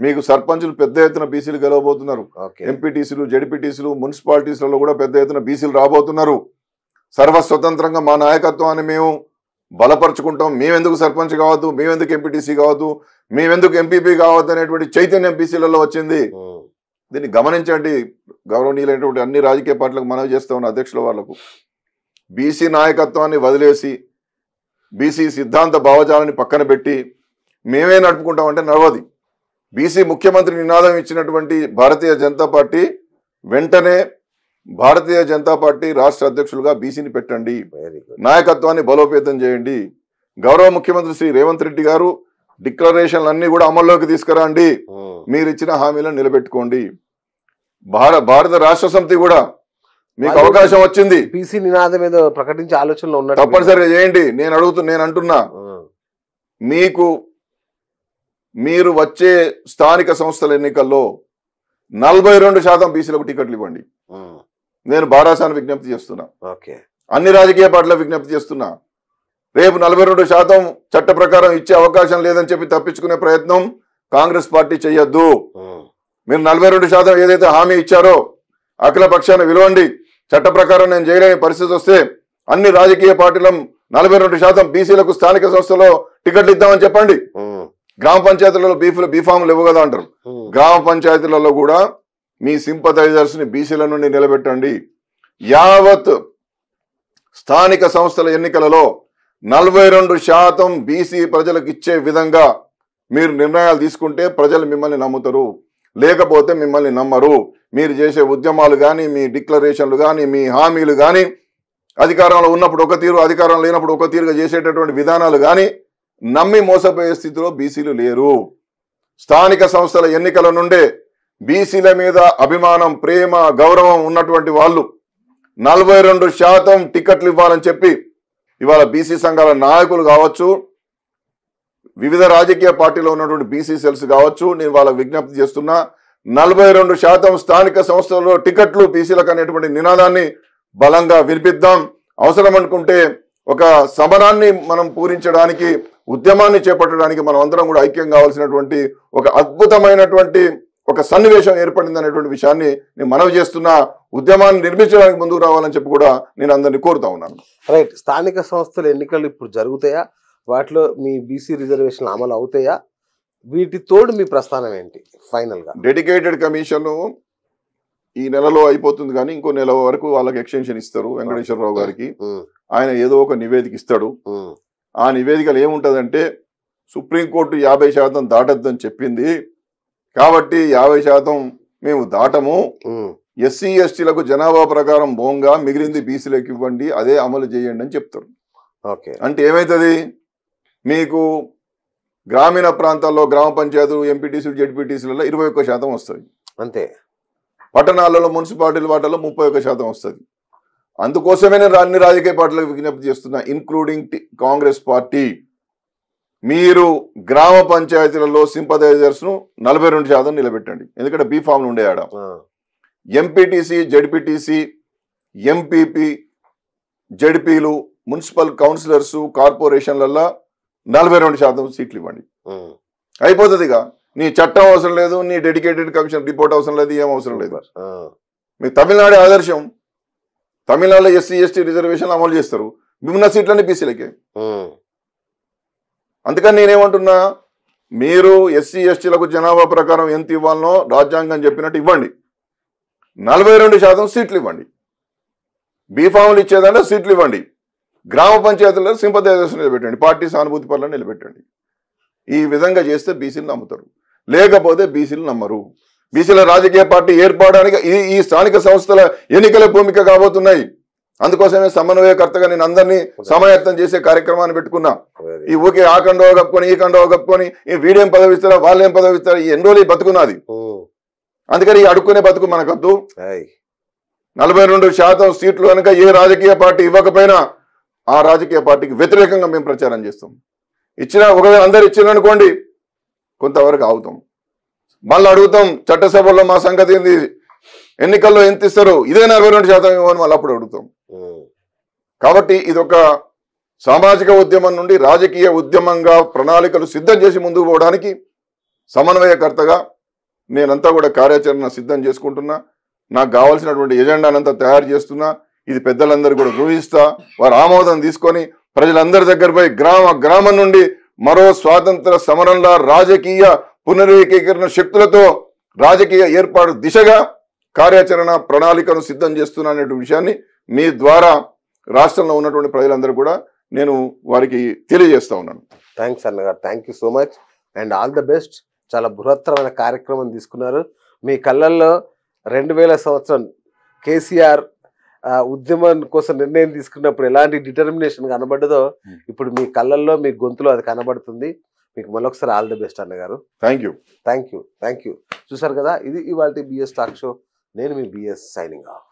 మీకు సర్పంచులు పెద్ద ఎత్తున బీసీలు గెలవబోతున్నారు. ఎంపీటీసీలు, జడ్పీటీసీలు, మున్సిపాలిటీస్లలో కూడా పెద్ద ఎత్తున బీసీలు రాబోతున్నారు. సర్వస్వతంత్రంగా మా నాయకత్వాన్ని మేము బలపరుచుకుంటాం, మేమెందుకు సర్పంచ్ కావద్దు, మేమెందుకు ఎంపీటీసీ కావద్దు, మేమెందుకు ఎంపీపీ కావద్దు అనేటువంటి చైతన్యం బీసీలలో వచ్చింది. దీన్ని గమనించండి. గౌరవనీయులైనటువంటి అన్ని రాజకీయ పార్టీలకు మనవి చేస్తా ఉన్న అధ్యక్షుల వాళ్లకు, బీసీ నాయకత్వాన్ని వదిలేసి బీసీ సిద్ధాంత భావజాలాన్ని పక్కన పెట్టి మేమే నడుపుకుంటామంటే నడవది. బీసీ ముఖ్యమంత్రి నినాదం ఇచ్చినటువంటి భారతీయ జనతా పార్టీ వెంటనే భారతీయ జనతా పార్టీ రాష్ట్ర అధ్యక్షులుగా బీసీని పెట్టండి, నాయకత్వాన్ని బలోపేతం చేయండి. గౌరవ ముఖ్యమంత్రి శ్రీ రేవంత్ రెడ్డి గారు డిక్లరేషన్లన్నీ కూడా అమల్లోకి తీసుకురండి, మీరు ఇచ్చిన హామీలను నిలబెట్టుకోండి. భారత రాష్ట్ర సమితి కూడా మీకు అవకాశం వచ్చింది, బీసీ నినాదం ఏదో ప్రకటించే ఆలోచనలో ఉన్నారు, తప్పనిసరిగా చేయండి. నేను అంటున్నా, మీరు వచ్చే స్థానిక సంస్థల ఎన్నికల్లో 42% బీసీలకు టికెట్లు ఇవ్వండి. నేను బారాసాను విజ్ఞప్తి చేస్తున్నా, అన్ని రాజకీయ పార్టీలకు విజ్ఞప్తి చేస్తున్నా. రేపు 42% చట్ట ప్రకారం ఇచ్చే అవకాశం లేదని చెప్పి తప్పించుకునే ప్రయత్నం కాంగ్రెస్ పార్టీ చెయ్యొద్దు. మీరు 42% ఏదైతే హామీ ఇచ్చారో అఖిల పక్షాన్ని విలువండి. చట్ట ప్రకారం నేను చేయలేని పరిస్థితి వస్తే అన్ని రాజకీయ పార్టీలం 42% బీసీలకు స్థానిక సంస్థలో టికెట్లు ఇద్దామని చెప్పండి. గ్రామ పంచాయతీలలో బీఫాములు ఇవ్వు కదా అంటారు. గ్రామ పంచాయతీలలో కూడా మీ సింపథైజర్స్ ని బీసీల నుండి నిలబెట్టండి. యావత్ స్థానిక సంస్థల ఎన్నికలలో 42% బీసీ ప్రజలకు ఇచ్చే విధంగా మీరు నిర్ణయాలు తీసుకుంటే ప్రజలు మిమ్మల్ని నమ్ముతారు, లేకపోతే మిమ్మల్ని నమ్మరు. మీరు చేసే ఉద్యమాలు కానీ, మీ డిక్లరేషన్లు కానీ, మీ హామీలు కానీ, అధికారంలో ఉన్నప్పుడు ఒక తీరు, అధికారం లేనప్పుడు ఒక తీరుగా చేసేటటువంటి విధానాలు కానీ నమ్మి మోసపోయే స్థితిలో బీసీలు లేరు. స్థానిక సంస్థల ఎన్నికల నుండే బీసీల మీద అభిమానం, ప్రేమ, గౌరవం ఉన్నటువంటి వాళ్ళు 42% టికెట్లు ఇవ్వాలని చెప్పి ఇవాళ బీసీ సంఘాల నాయకులు కావచ్చు, వివిధ రాజకీయ పార్టీలో ఉన్నటువంటి బీసీ సెల్స్ కావచ్చు, నేను వాళ్ళకి విజ్ఞప్తి చేస్తున్నా. 42% స్థానిక సంస్థలలో టికెట్లు బీసీలకు అనేటువంటి నినాదాన్ని బలంగా వినిపిద్దాం. అవసరం అనుకుంటే ఒక సమరాన్ని మనం పూరించడానికి, ఉద్యమాన్ని చేపట్టడానికి మనం అందరం కూడా ఐక్యం కావాల్సినటువంటి ఒక అద్భుతమైనటువంటి ఒక సన్నివేశం ఏర్పడింది అనేటువంటి విషయాన్ని నేను మనవి చేస్తున్నా. ఉద్యమాన్ని నిర్మించడానికి ముందుకు రావాలని చెప్పి కూడా నేను అందరినీ కోరుతా ఉన్నాను. రైట్. స్థానిక సంస్థల ఎన్నికలు ఇప్పుడు జరుగుతాయా? వాటిలో మీ బీసీ రిజర్వేషన్ అమలు అవుతాయా? వీటి తోడు మీ ప్రస్థానం ఏంటి ఫైనల్ గా? డెడికేటెడ్ కమిషన్ ఈ నెలలో అయిపోతుంది, కానీ ఇంకో నెల వరకు వాళ్ళకి ఎక్స్టెన్షన్ ఇస్తారు వెంకటేశ్వరరావు గారికి. ఆయన ఏదో ఒక నివేదిక ఇస్తాడు. ఆ నివేదికలు ఏముంటదంటే, సుప్రీంకోర్టు 50% దాటద్దని చెప్పింది కాబట్టి 50% మేము దాటము, ఎస్సీ ఎస్టీలకు జనాభా ప్రకారం బోంగా మిగిలింది బీసీలకు ఇవ్వండి, అదే అమలు చేయండి అని చెప్తారు. అంటే ఏమవుతుంది, మీకు గ్రామీణ ప్రాంతాల్లో గ్రామ పంచాయతీలు, ఎంపీటీసీలు, జెడ్పీటీసీలలో 21% వస్తుంది అంతే. పట్టణాలలో మున్సిపాలిటీల వాటిలో 31% వస్తుంది. అందుకోసమే నేను అన్ని రాజకీయ పార్టీలకు విజ్ఞప్తి చేస్తున్నా, ఇన్క్లూడింగ్ కాంగ్రెస్ పార్టీ, మీరు గ్రామ పంచాయతీలలో సింపథైజర్స్ ను 42% నిలబెట్టండి. ఎందుకంటే బీఫామ్లు ఉండే ఆడ. ఎంపీటీసీ, జెడ్పీటీసీ, ఎంపీపీ, జెడ్పీలు, మున్సిపల్ కౌన్సిలర్స్, కార్పొరేషన్లలో 42% సీట్లు ఇవ్వండి, అయిపోతుందిగా. నీ చట్టం అవసరం లేదు, నీ డెడికేటెడ్ కమిషన్ రిపోర్ట్ అవసరం లేదు, ఏం అవసరం లేదు. మీ తమిళనాడు ఆదర్శం. తమిళనాడులో ఎస్సీ ఎస్టీ రిజర్వేషన్లు అమలు చేస్తారు, మిగిలిన సీట్లన్నీ బీసీలకే. అందుకని నేనేమంటున్నా, మీరు ఎస్సీ ఎస్టీలకు జనాభా ప్రకారం ఎంత ఇవ్వాలనో రాజ్యాంగం చెప్పినట్టు ఇవ్వండి. 42% సీట్లు ఇవ్వండి. బీఫాములు ఇచ్చేదంటే సీట్లు ఇవ్వండి. గ్రామ పంచాయతీలలో సింపథైజర్స్ నిలబెట్టండి, పార్టీ సానుభూతి పనులను నిలబెట్టండి. ఈ విధంగా చేస్తే బీసీలు నమ్ముతారు, లేకపోతే బీసీలు నమ్మరు. బీసీల రాజకీయ పార్టీ ఏర్పడడానికి ఈ స్థానిక సంస్థల ఎన్నికల భూమిక కాబోతున్నాయి. అందుకోసమే సమన్వయకర్తగా నేను అందరినీ సమాయత్తం చేసే కార్యక్రమాన్ని పెట్టుకున్నా. ఈ ఊకే ఆ కండవ కప్పుకొని ఈ కండవ కప్పుకొని ఈ వీడేం పదవి ఇస్తారా వాళ్ళేం పదవి ఇస్తారా ఈ ఎన్ని రోజులు బతుకున్నది. అందుకని ఈ అడుక్కునే బతుకు మనకద్దు. 42% సీట్లు కనుక ఏ రాజకీయ పార్టీ ఇవ్వకపోయినా ఆ రాజకీయ పార్టీకి వ్యతిరేకంగా మేము ప్రచారం చేస్తాం. ఇచ్చినా ఒకవేళ అందరు ఇచ్చిరనుకోండి కొంతవరకు ఆగుతాం, మళ్ళీ అడుగుతాం చట్టసభలో మా సంగతి ఏంది, ఎన్నికల్లో ఎంత ఇస్తారు, ఇదే 42% ఇవ్వని మళ్ళీ అప్పుడు అడుగుతాం. కాబట్టి ఇదొక సామాజిక ఉద్యమం నుండి రాజకీయ ఉద్యమంగా ప్రణాళికలు సిద్ధం చేసి ముందుకు పోవడానికి సమన్వయకర్తగా నేనంతా కూడా కార్యాచరణ సిద్ధం చేసుకుంటున్నా. నాకు కావాల్సినటువంటి ఎజెండానంతా తయారు చేస్తున్నా. ఇది పెద్దలందరూ కూడా చూపిస్తా, వారు ఆమోదం తీసుకొని ప్రజలందరి దగ్గర పోయి గ్రామం నుండి మరో స్వాతంత్ర సమరంలా రాజకీయ పునరేకీకరణ శక్తులతో రాజకీయ ఏర్పాటు దిశగా కార్యాచరణ ప్రణాళికను సిద్ధం చేస్తున్నా అనే విషయాన్ని మీ ద్వారా రాష్ట్రంలో ఉన్నటువంటి ప్రజలందరూ కూడా నేను వారికి తెలియజేస్తా ఉన్నాను. థ్యాంక్స్ అన్నగారు, thank you so much and all the best. చాలా బృహత్తరమైన కార్యక్రమం తీసుకున్నారు. మీ కళ్ళల్లో 2000 సంవత్సరం కేసీఆర్ ఉద్యమం కోసం నిర్ణయం తీసుకున్నప్పుడు ఎలాంటి డిటర్మినేషన్ కనబడ్డదో ఇప్పుడు మీ కళ్ళల్లో మీ గొంతులో అది కనబడుతుంది. మీకు మరొకసారి ఆల్ ది బెస్ట్ అన్నగారు. Thank you. Thank you. చూసారు కదా, ఇది ఇవాళ బిఎస్ టాక్ షో. నేను మీ బిఎస్ సైనింగ్ ఆఫ్.